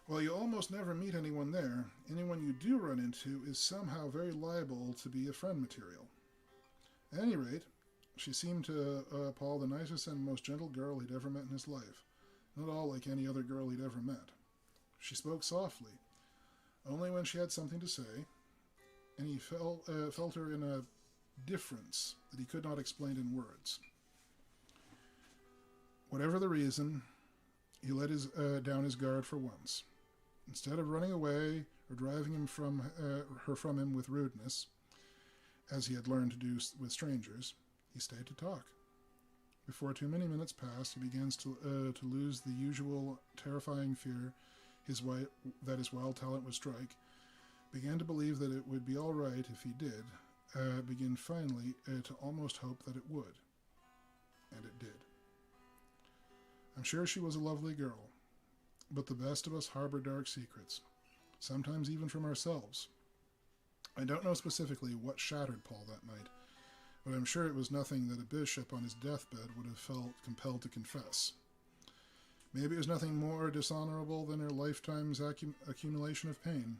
A: well, you almost never meet anyone there. Anyone you do run into is somehow very liable to be a friend material. At any rate, she seemed to Paul the nicest and most gentle girl he'd ever met in his life, not all like any other girl he'd ever met. She spoke softly, only when she had something to say, and he felt her in a difference that he could not explain in words. Whatever the reason, he let down his guard for once. Instead of running away or driving her from him with rudeness, as he had learned to do with strangers, he stayed to talk. Before too many minutes passed, he begins to lose the usual terrifying fear that his wild talent would strike, began to believe that it would be all right if he did, begin finally to almost hope that it would. And it did. I'm sure she was a lovely girl, but the best of us harbor dark secrets, sometimes even from ourselves. I don't know specifically what shattered Paul that night, but I'm sure it was nothing that a bishop on his deathbed would have felt compelled to confess. Maybe it was nothing more dishonorable than her lifetime's accumulation of pain.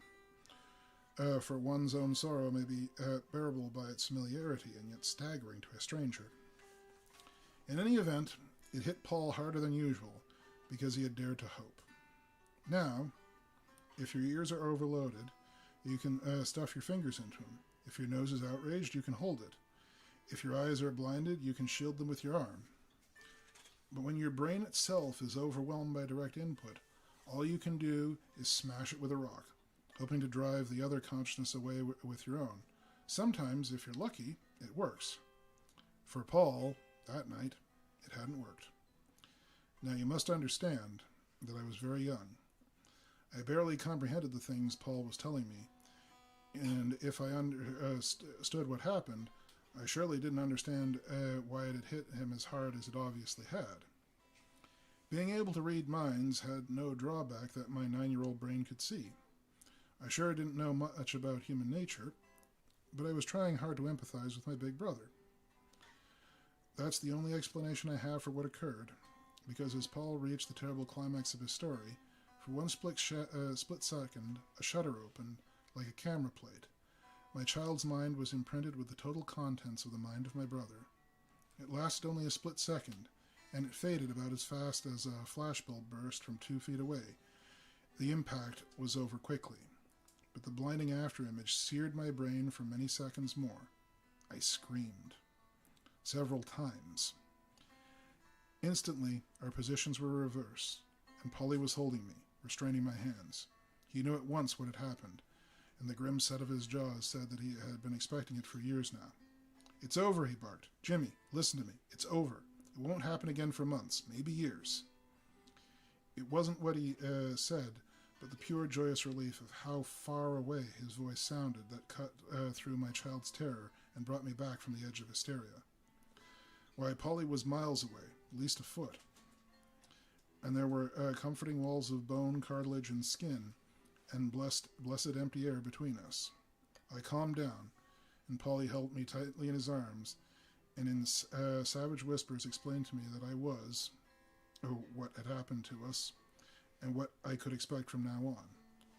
A: For one's own sorrow may be bearable by its familiarity and yet staggering to a stranger. In any event, it hit Paul harder than usual because he had dared to hope. Now, if your ears are overloaded, you can stuff your fingers into them. If your nose is outraged, you can hold it. If your eyes are blinded, you can shield them with your arm. But when your brain itself is overwhelmed by direct input, all you can do is smash it with a rock, hoping to drive the other consciousness away with your own. Sometimes, if you're lucky, it works. For Paul, that night, it hadn't worked. Now you must understand that I was very young. I barely comprehended the things Paul was telling me, and if I understood what happened, I surely didn't understand why it had hit him as hard as it obviously had. Being able to read minds had no drawback that my 9-year-old brain could see. I sure didn't know much about human nature, but I was trying hard to empathize with my big brother. That's the only explanation I have for what occurred, because as Paul reached the terrible climax of his story, for one split second, a shutter opened, like a camera plate. My child's mind was imprinted with the total contents of the mind of my brother. It lasted only a split second, and it faded about as fast as a flashbulb burst from 2 feet away. The impact was over quickly, but the blinding afterimage seared my brain for many seconds more. I screamed. Several times. Instantly, our positions were reversed, and Polly was holding me, restraining my hands. He knew at once what had happened, and the grim set of his jaws said that he had been expecting it for years now. "It's over," he barked. "Jimmy, listen to me. It's over. It won't happen again for months, maybe years." It wasn't what he said, but the pure joyous relief of how far away his voice sounded that cut through my child's terror and brought me back from the edge of hysteria. Why, Polly was miles away, at least a foot, and there were comforting walls of bone, cartilage, and skin, and blessed empty air between us. I calmed down, and Polly held me tightly in his arms, and in savage whispers explained to me that I was, what had happened to us, and what I could expect from now on.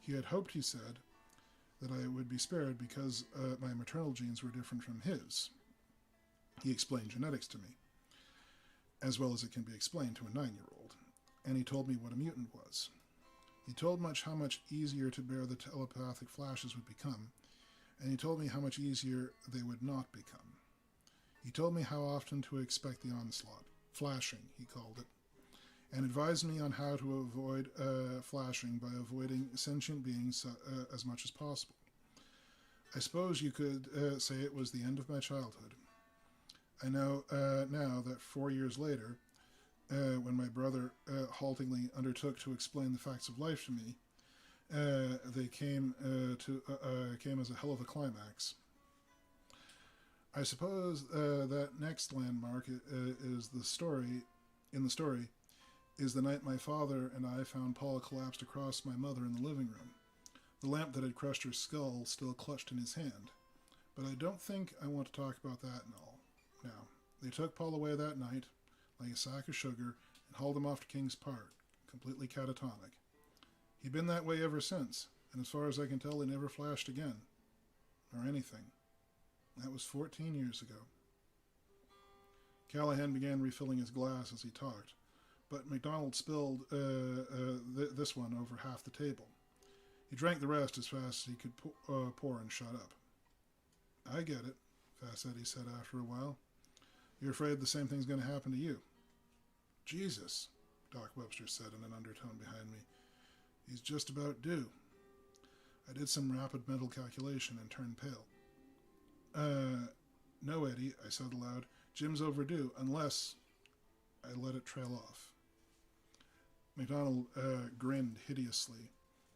A: He had hoped, he said, that I would be spared because my maternal genes were different from his. He explained genetics to me, as well as it can be explained to a 9-year-old, and he told me what a mutant was. He told how much easier to bear the telepathic flashes would become, and he told me how much easier they would not become. He told me how often to expect the onslaught, flashing, he called it, and advised me on how to avoid flashing by avoiding sentient beings as much as possible. I suppose you could say it was the end of my childhood. I know now that 4 years later, when my brother haltingly undertook to explain the facts of life to me, they came as a hell of a climax. I suppose that next landmark is the story is the night my father and I found Paul collapsed across my mother in the living room, the lamp that had crushed her skull still clutched in his hand. But I don't think I want to talk about that now. They took Paul away that night, like a sack of sugar, and hauled him off to King's Park, completely catatonic. He'd been that way ever since, and as far as I can tell, he never flashed again. Or anything. That was 14 years ago. Callahan began refilling his glass as he talked, but MacDonald spilled this one over half the table. He drank the rest as fast as he could pour and shut up. "I get it," Fassetti said after a while. "You're afraid the same thing's going to happen to you." "Jesus," Doc Webster said in an undertone behind me. "He's just about due." I did some rapid mental calculation and turned pale. "No, Eddie," I said aloud. "Jim's overdue, unless—" I let it trail off. MacDonald grinned hideously,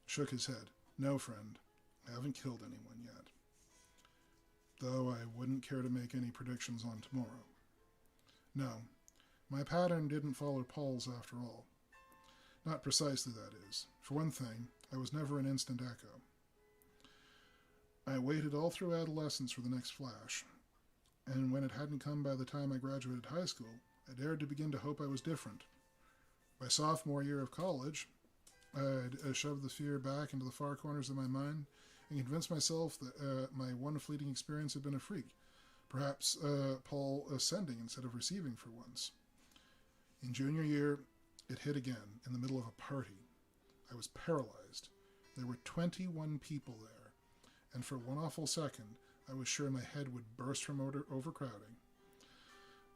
A: shook his head. "No, friend, I haven't killed anyone yet. Though I wouldn't care to make any predictions on tomorrow. No, my pattern didn't follow Paul's after all. Not precisely, that is. For one thing, I was never an instant echo. I waited all through adolescence for the next flash, and when it hadn't come by the time I graduated high school, I dared to begin to hope I was different. By sophomore year of college, I'd shoved the fear back into the far corners of my mind and convinced myself that my one fleeting experience had been a freak, perhaps Paul sending instead of receiving for once. In junior year, it hit again, in the middle of a party. I was paralyzed. There were 21 people there, and for one awful second, I was sure my head would burst from overcrowding.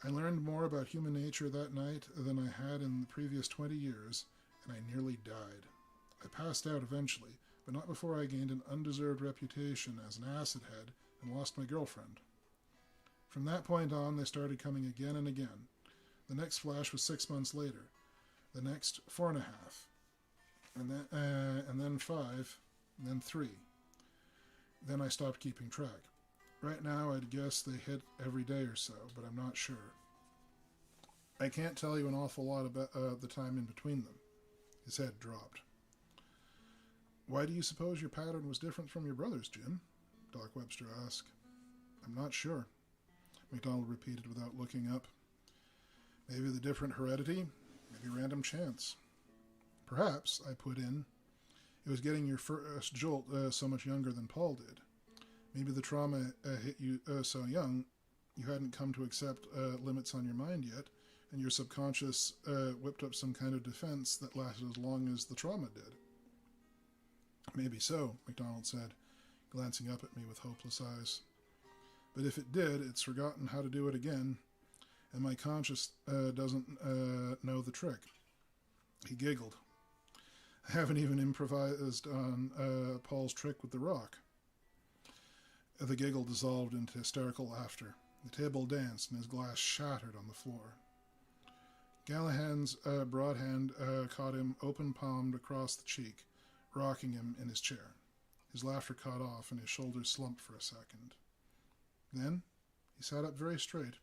A: I learned more about human nature that night than I had in the previous 20 years, and I nearly died. I passed out eventually, but not before I gained an undeserved reputation as an acid head and lost my girlfriend. From that point on, they started coming again and again. The next flash was 6 months later. The next 4.5. And then 5. And then 3. Then I stopped keeping track. Right now, I'd guess they hit every day or so, but I'm not sure. I can't tell you an awful lot about the time in between them. His head dropped. "Why do you suppose your pattern was different from your brother's, Jim?" Doc Webster asked. "I'm not sure," MacDonald repeated without looking up. Maybe the different heredity, maybe random chance. Perhaps, I put in, it was getting your first jolt so much younger than Paul did. Maybe the trauma hit you so young, you hadn't come to accept limits on your mind yet, and your subconscious whipped up some kind of defense that lasted as long as the trauma did. Maybe so, MacDonald said, glancing up at me with hopeless eyes. But if it did, it's forgotten how to do it again, and my conscience doesn't know the trick. He giggled. I haven't even improvised on Paul's trick with the rock. The giggle dissolved into hysterical laughter. The table danced, and his glass shattered on the floor. Callahan's broad hand caught him open-palmed across the cheek, rocking him in his chair. His laughter caught off, and his shoulders slumped for a second. Then he sat up very straight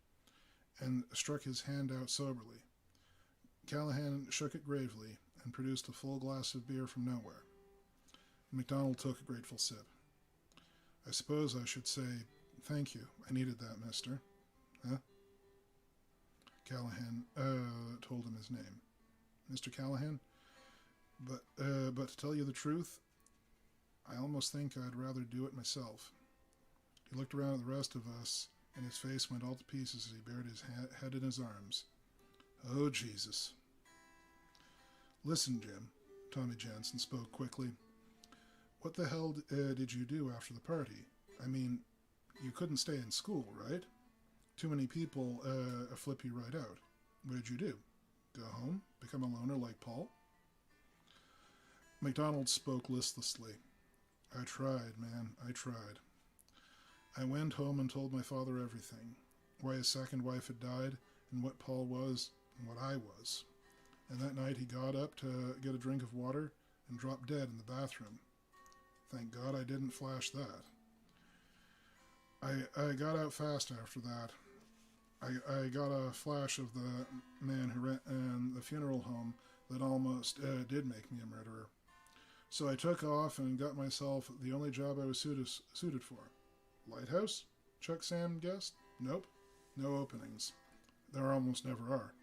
A: and struck his hand out soberly. Callahan shook it gravely and produced a full glass of beer from nowhere. MacDonald took a grateful sip. I suppose I should say, thank you. I needed that, mister. Huh? Callahan told him his name. Mr. Callahan? But to tell you the truth, I almost think I'd rather do it myself. He looked around at the rest of us, and his face went all to pieces as he buried his head in his arms. Oh, Jesus. Listen, Jim, Tommy Jensen spoke quickly. What the hell did you do after the party? I mean, you couldn't stay in school, right? Too many people flip you right out. What did you do? Go home? Become a loner like Paul? MacDonald spoke listlessly. I tried, man. I tried. I went home and told my father everything. Why his second wife had died, and what Paul was, and what I was. And that night he got up to get a drink of water and dropped dead in the bathroom. Thank God I didn't flash that. I got out fast after that. I got a flash of the man who ran the funeral home that almost did make me a murderer. So I took off and got myself the only job I was suited for. Lighthouse? Chuck Sam guessed? Nope. No openings. There almost never are.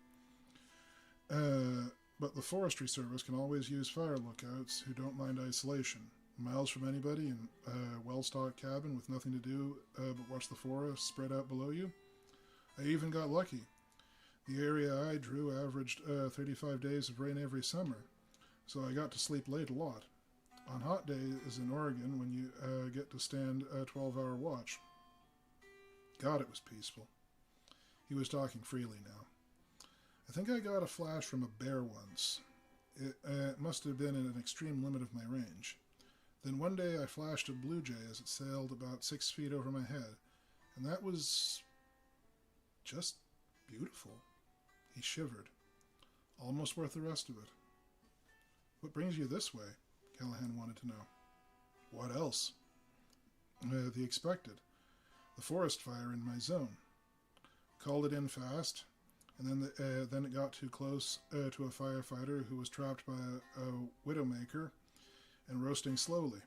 A: But the Forestry Service can always use fire lookouts who don't mind isolation. Miles from anybody in a well-stocked cabin with nothing to do but watch the forest spread out below you. I even got lucky. The area I drew averaged 35 days of rain every summer, so I got to sleep late a lot. On hot days in Oregon, when you get to stand a 12-hour watch. God, it was peaceful. He was talking freely now. I think I got a flash from a bear once. It must have been in an extreme limit of my range. Then one day I flashed a blue jay as it sailed about 6 feet over my head, and that was just beautiful. He shivered. Almost worth the rest of it. What brings you this way? Callahan wanted to know. What else? The expected. The forest fire in my zone. Called it in fast, and then it got too close to a firefighter who was trapped by a widowmaker and roasting slowly.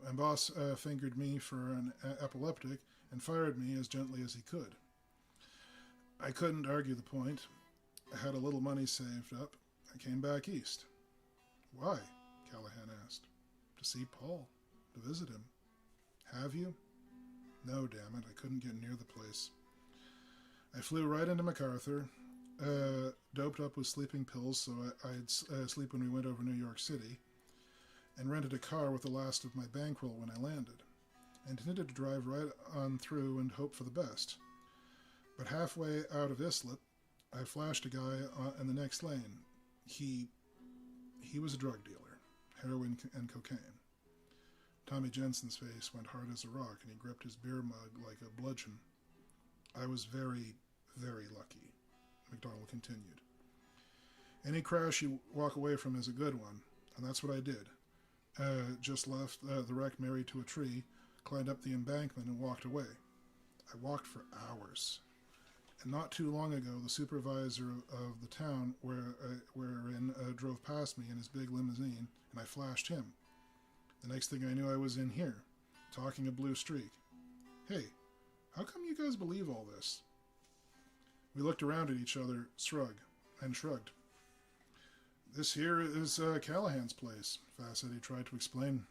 A: My boss fingered me for an epileptic and fired me as gently as he could. I couldn't argue the point. I had a little money saved up. I came back east. Why? Callahan asked. To see Paul. To visit him. Have you? No, damn it. I couldn't get near the place. I flew right into MacArthur, doped up with sleeping pills so I'd sleep when we went over New York City, and rented a car with the last of my bankroll when I landed. I intended to drive right on through and hope for the best. But halfway out of Islip, I flashed a guy in the next lane. He was a drug dealer. Heroin and cocaine. Tommy Jensen's face went hard as a rock, and he gripped his beer mug like a bludgeon. I was very, very lucky, MacDonald continued. Any crash you walk away from is a good one, and that's what I did. Just left the wreck married to a tree, climbed up the embankment, and walked away. I walked for hours. And not too long ago, the supervisor of the town wherein drove past me in his big limousine, and I flashed him. The next thing I knew, I was in here, talking a blue streak. Hey, how come you guys believe all this? We looked around at each other, shrugged. This here is Callahan's place, Fassetti tried to explain,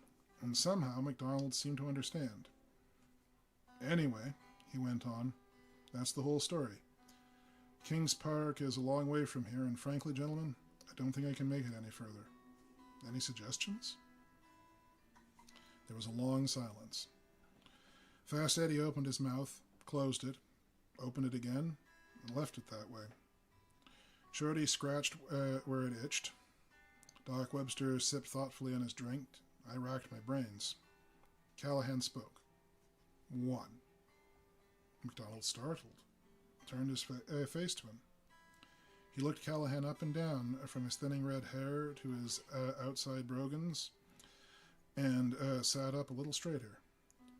A: and somehow MacDonald seemed to understand. Anyway, he went on, that's the whole story. Kings Park is a long way from here, and frankly, gentlemen, I don't think I can make it any further. Any suggestions? There was a long silence. Fassetti opened his mouth, closed it, opened it again, and left it that way. Shorty scratched where it itched. Doc Webster sipped thoughtfully on his drink. I racked my brains. Callahan spoke. 1. MacDonald, startled, turned his face to him. He looked Callahan up and down, from his thinning red hair to his outside brogans, and sat up a little straighter.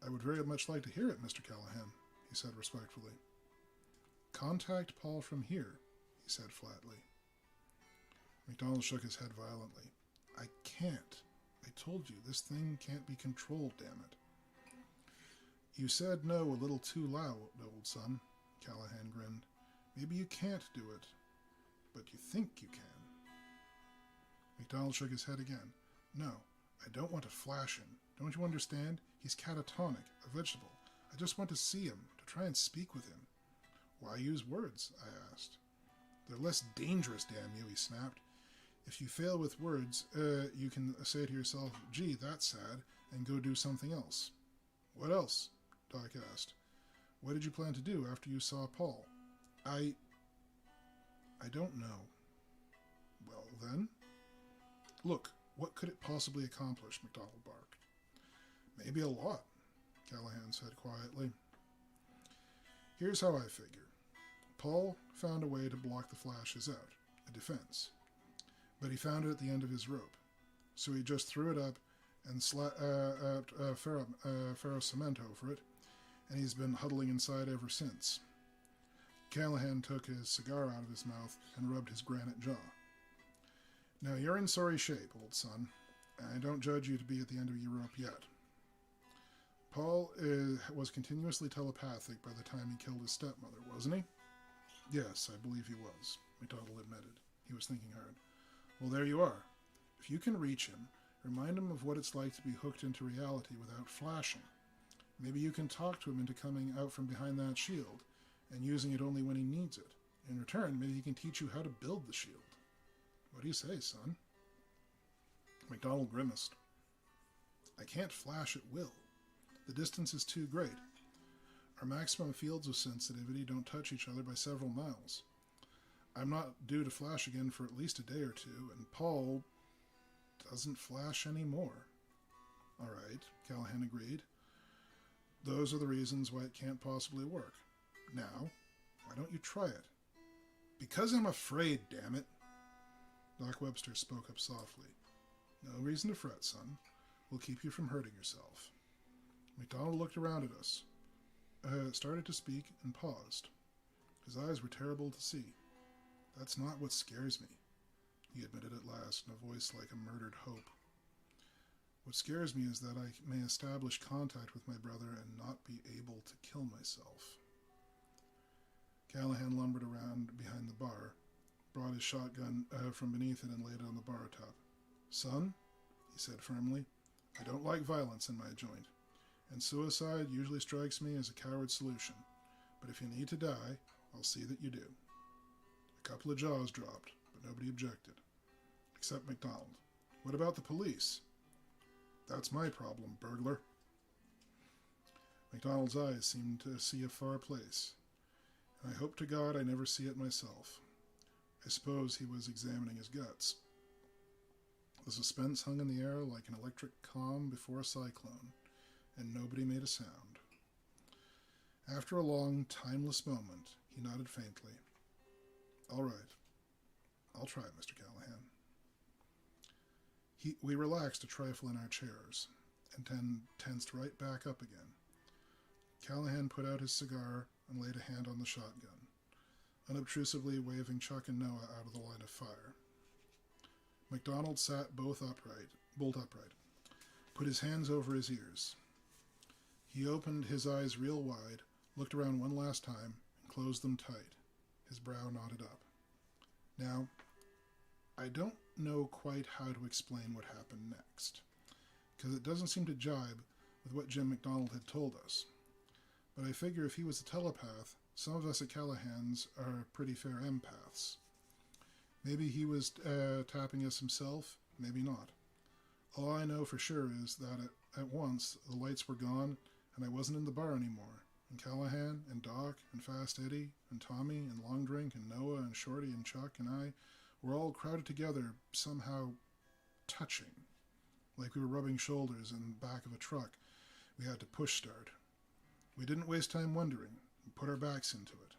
A: I would very much like to hear it, Mr. Callahan, he said respectfully. Contact Paul from here, he said flatly. MacDonald shook his head violently. I can't. I told you, this thing can't be controlled, damn it. You said no a little too loud, old son, Callahan grinned. Maybe you can't do it, but you think you can. MacDonald shook his head again. No, I don't want to flash him. Don't you understand? He's catatonic, a vegetable. I just want to see him, to try and speak with him. Why use words? I asked. They're less dangerous, damn you, he snapped. If you fail with words, you can say to yourself, gee, that's sad, and go do something else. What else? Doc asked. What did you plan to do after you saw Paul? I don't know. Well, then? Look, what could it possibly accomplish, MacDonald barked. Maybe a lot, Callahan said quietly. Here's how I figure. Paul found a way to block the flashes out, a defense. But he found it at the end of his rope. So he just threw it up and ferro cement over it, and he's been huddling inside ever since. Callahan took his cigar out of his mouth and rubbed his granite jaw. Now, you're in sorry shape, old son, and I don't judge you to be at the end of your rope yet. Paul was continuously telepathic by the time he killed his stepmother, wasn't he? Yes, I believe he was, MacDonald admitted. He was thinking hard. Well, there you are. If you can reach him, remind him of what it's like to be hooked into reality without flashing. Maybe you can talk to him into coming out from behind that shield and using it only when he needs it. In return, maybe he can teach you how to build the shield. What do you say, son? MacDonald grimaced. I can't flash at will. The distance is too great. Our maximum fields of sensitivity don't touch each other by several miles. I'm not due to flash again for at least a day or two, and Paul doesn't flash anymore. All right, Callahan agreed. Those are the reasons why it can't possibly work. Now, why don't you try it? Because I'm afraid, damn it. Doc Webster spoke up softly. No reason to fret, son. We'll keep you from hurting yourself. MacDonald looked around at us, started to speak, and paused. His eyes were terrible to see. That's not what scares me, he admitted at last in a voice like a murdered hope. What scares me is that I may establish contact with my brother and not be able to kill myself. Callahan lumbered around behind the bar, brought his shotgun from beneath it and laid it on the bar top. Son, he said firmly, I don't like violence in my joint, and suicide usually strikes me as a coward solution. But if you need to die, I'll see that you do. A couple of jaws dropped, but nobody objected. Except MacDonald. What about the police? That's my problem, burglar. MacDonald's eyes seemed to see a far place, and I hope to God I never see it myself. I suppose he was examining his guts. The suspense hung in the air like an electric calm before a cyclone, and nobody made a sound. After a long, timeless moment, he nodded faintly. All right. I'll try it, Mr. Callahan. We relaxed a trifle in our chairs, and tensed right back up again. Callahan put out his cigar and laid a hand on the shotgun, unobtrusively waving Chuck and Noah out of the line of fire. MacDonald sat bolt upright, put his hands over his ears. He opened his eyes real wide, looked around one last time, and closed them tight. his brow knotted up. Now, I don't know quite how to explain what happened next, because it doesn't seem to jibe with what Jim MacDonald had told us. But I figure if he was a telepath, some of us at Callahan's are pretty fair empaths. Maybe he was tapping us himself, maybe not. All I know for sure is that at once the lights were gone and I wasn't in the bar anymore. And Callahan and Doc and Fast Eddie and Tommy and Long Drink and Noah and Shorty and Chuck and I were all crowded together, somehow touching, like we were rubbing shoulders in the back of a truck we had to push start. We didn't waste time wondering. We put our backs into it.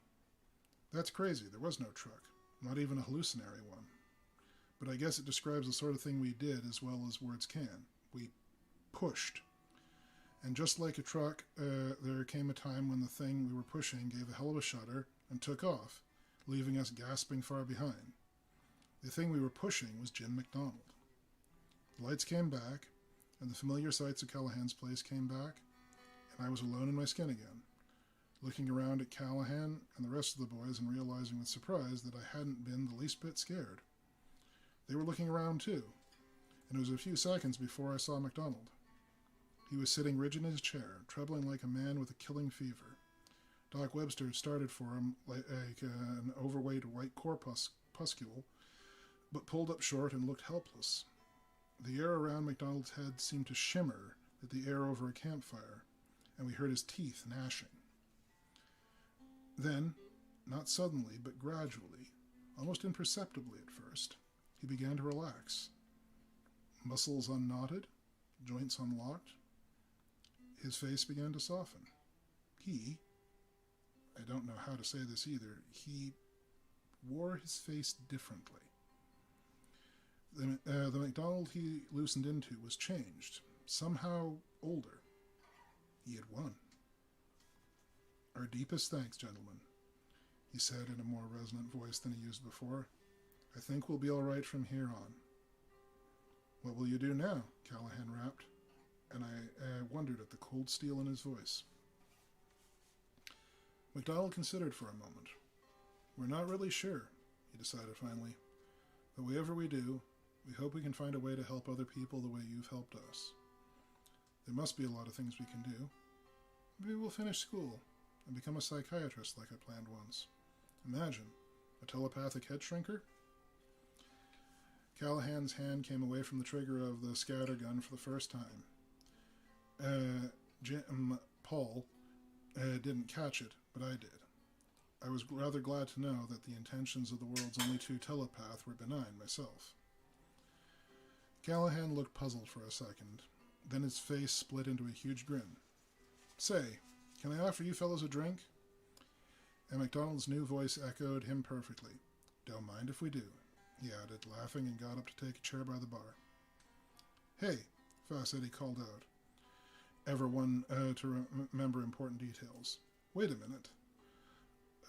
A: That's crazy. There was no truck, not even a hallucinatory one. But I guess it describes the sort of thing we did as well as words can. We pushed. And just like a truck, there came a time when the thing we were pushing gave a hell of a shudder and took off, leaving us gasping far behind. The thing we were pushing was Jim MacDonald. The lights came back, and the familiar sights of Callahan's place came back, and I was alone in my skin again, looking around at Callahan and the rest of the boys and realizing with surprise that I hadn't been the least bit scared. They were looking around too, and it was a few seconds before I saw MacDonald. He was sitting rigid in his chair, trembling like a man with a killing fever. Doc Webster started for him like an overweight white corpuscule, but pulled up short and looked helpless. The air around MacDonald's head seemed to shimmer at the air over a campfire, and we heard his teeth gnashing. Then, not suddenly, but gradually, almost imperceptibly at first, he began to relax. Muscles unknotted, joints unlocked. His face began to soften. I don't know how to say this either, he wore his face differently. The MacDonald he loosened into was changed, somehow older. He had won. Our deepest thanks, gentlemen, he said in a more resonant voice than he used before. I think we'll be all right from here on. What will you do now? Callahan rapped, and I wondered at the cold steel in his voice. MacDonald considered for a moment. We're not really sure, he decided finally. But whatever we do, we hope we can find a way to help other people the way you've helped us. There must be a lot of things we can do. Maybe we'll finish school and become a psychiatrist like I planned once. Imagine, a telepathic head shrinker? Callahan's hand came away from the trigger of the scatter gun for the first time. Paul didn't catch it, but I did. I was rather glad to know that the intentions of the world's only two telepath were benign myself. Callahan looked puzzled for a second. Then his face split into a huge grin. Say, can I offer you fellows a drink? And MacDonald's new voice echoed him perfectly. Don't mind if we do, he added, laughing, and got up to take a chair by the bar. Hey, Fast Eddie called out. Ever one to remember important details. Wait a minute.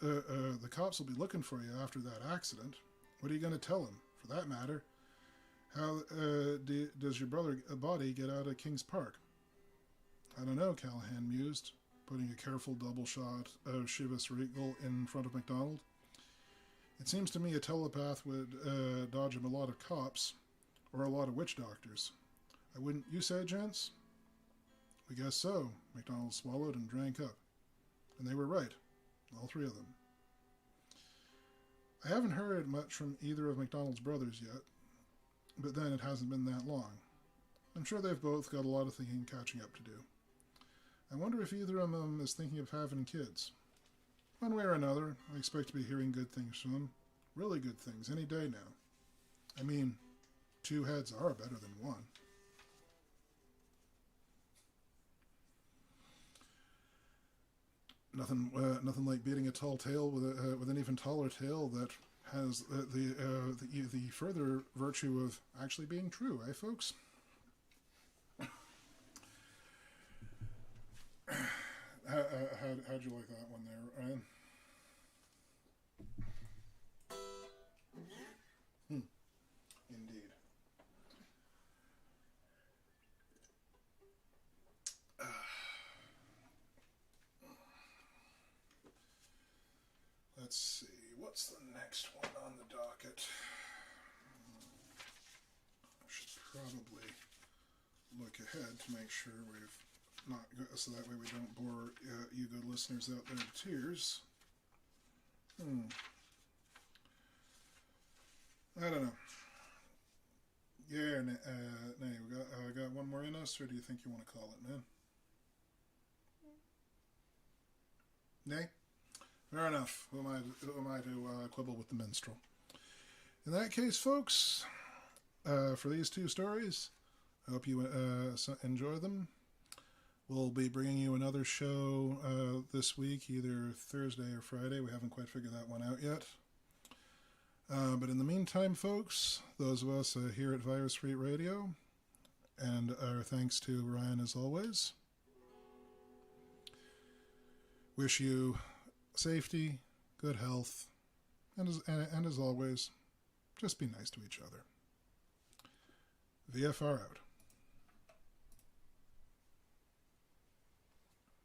A: The cops will be looking for you after that accident. What are you going to tell them? For that matter, how does your brother body get out of Kings Park? I don't know, Callahan mused, putting a careful double shot of Chivas Regal in front of MacDonald. It seems to me a telepath would dodge a lot of cops or a lot of witch doctors. Wouldn't you say, gents? We guess so, MacDonald swallowed and drank up. And they were right, all three of them. I haven't heard much from either of MacDonald's brothers yet, but then it hasn't been that long. I'm sure they've both got a lot of thinking and catching up to do. I wonder if either of them is thinking of having kids. One way or another, I expect to be hearing good things from them. Really good things, any day now. I mean, two heads are better than one. Nothing like beating a tall tale with an even taller tale that has the further virtue of actually being true, eh, folks? How'd you like that one there, Ryan? Indeed. Let's see. what's the next one on the docket? I should probably look ahead to make sure we've not got, so that way we don't bore you good listeners out there to tears. I don't know. Yeah, nay, we got one more in us, or do you think you want to call it, man? Nay? Fair enough. Who am I to quibble with the minstrel? In that case, folks, for these two stories, I hope you enjoy them. We'll be bringing you another show this week, either Thursday or Friday. We haven't quite figured that one out yet. But in the meantime, folks, those of us here at Virus Free Radio, and our thanks to Ryan as always, wish you safety, good health, and as always, just be nice to each other. VFR out.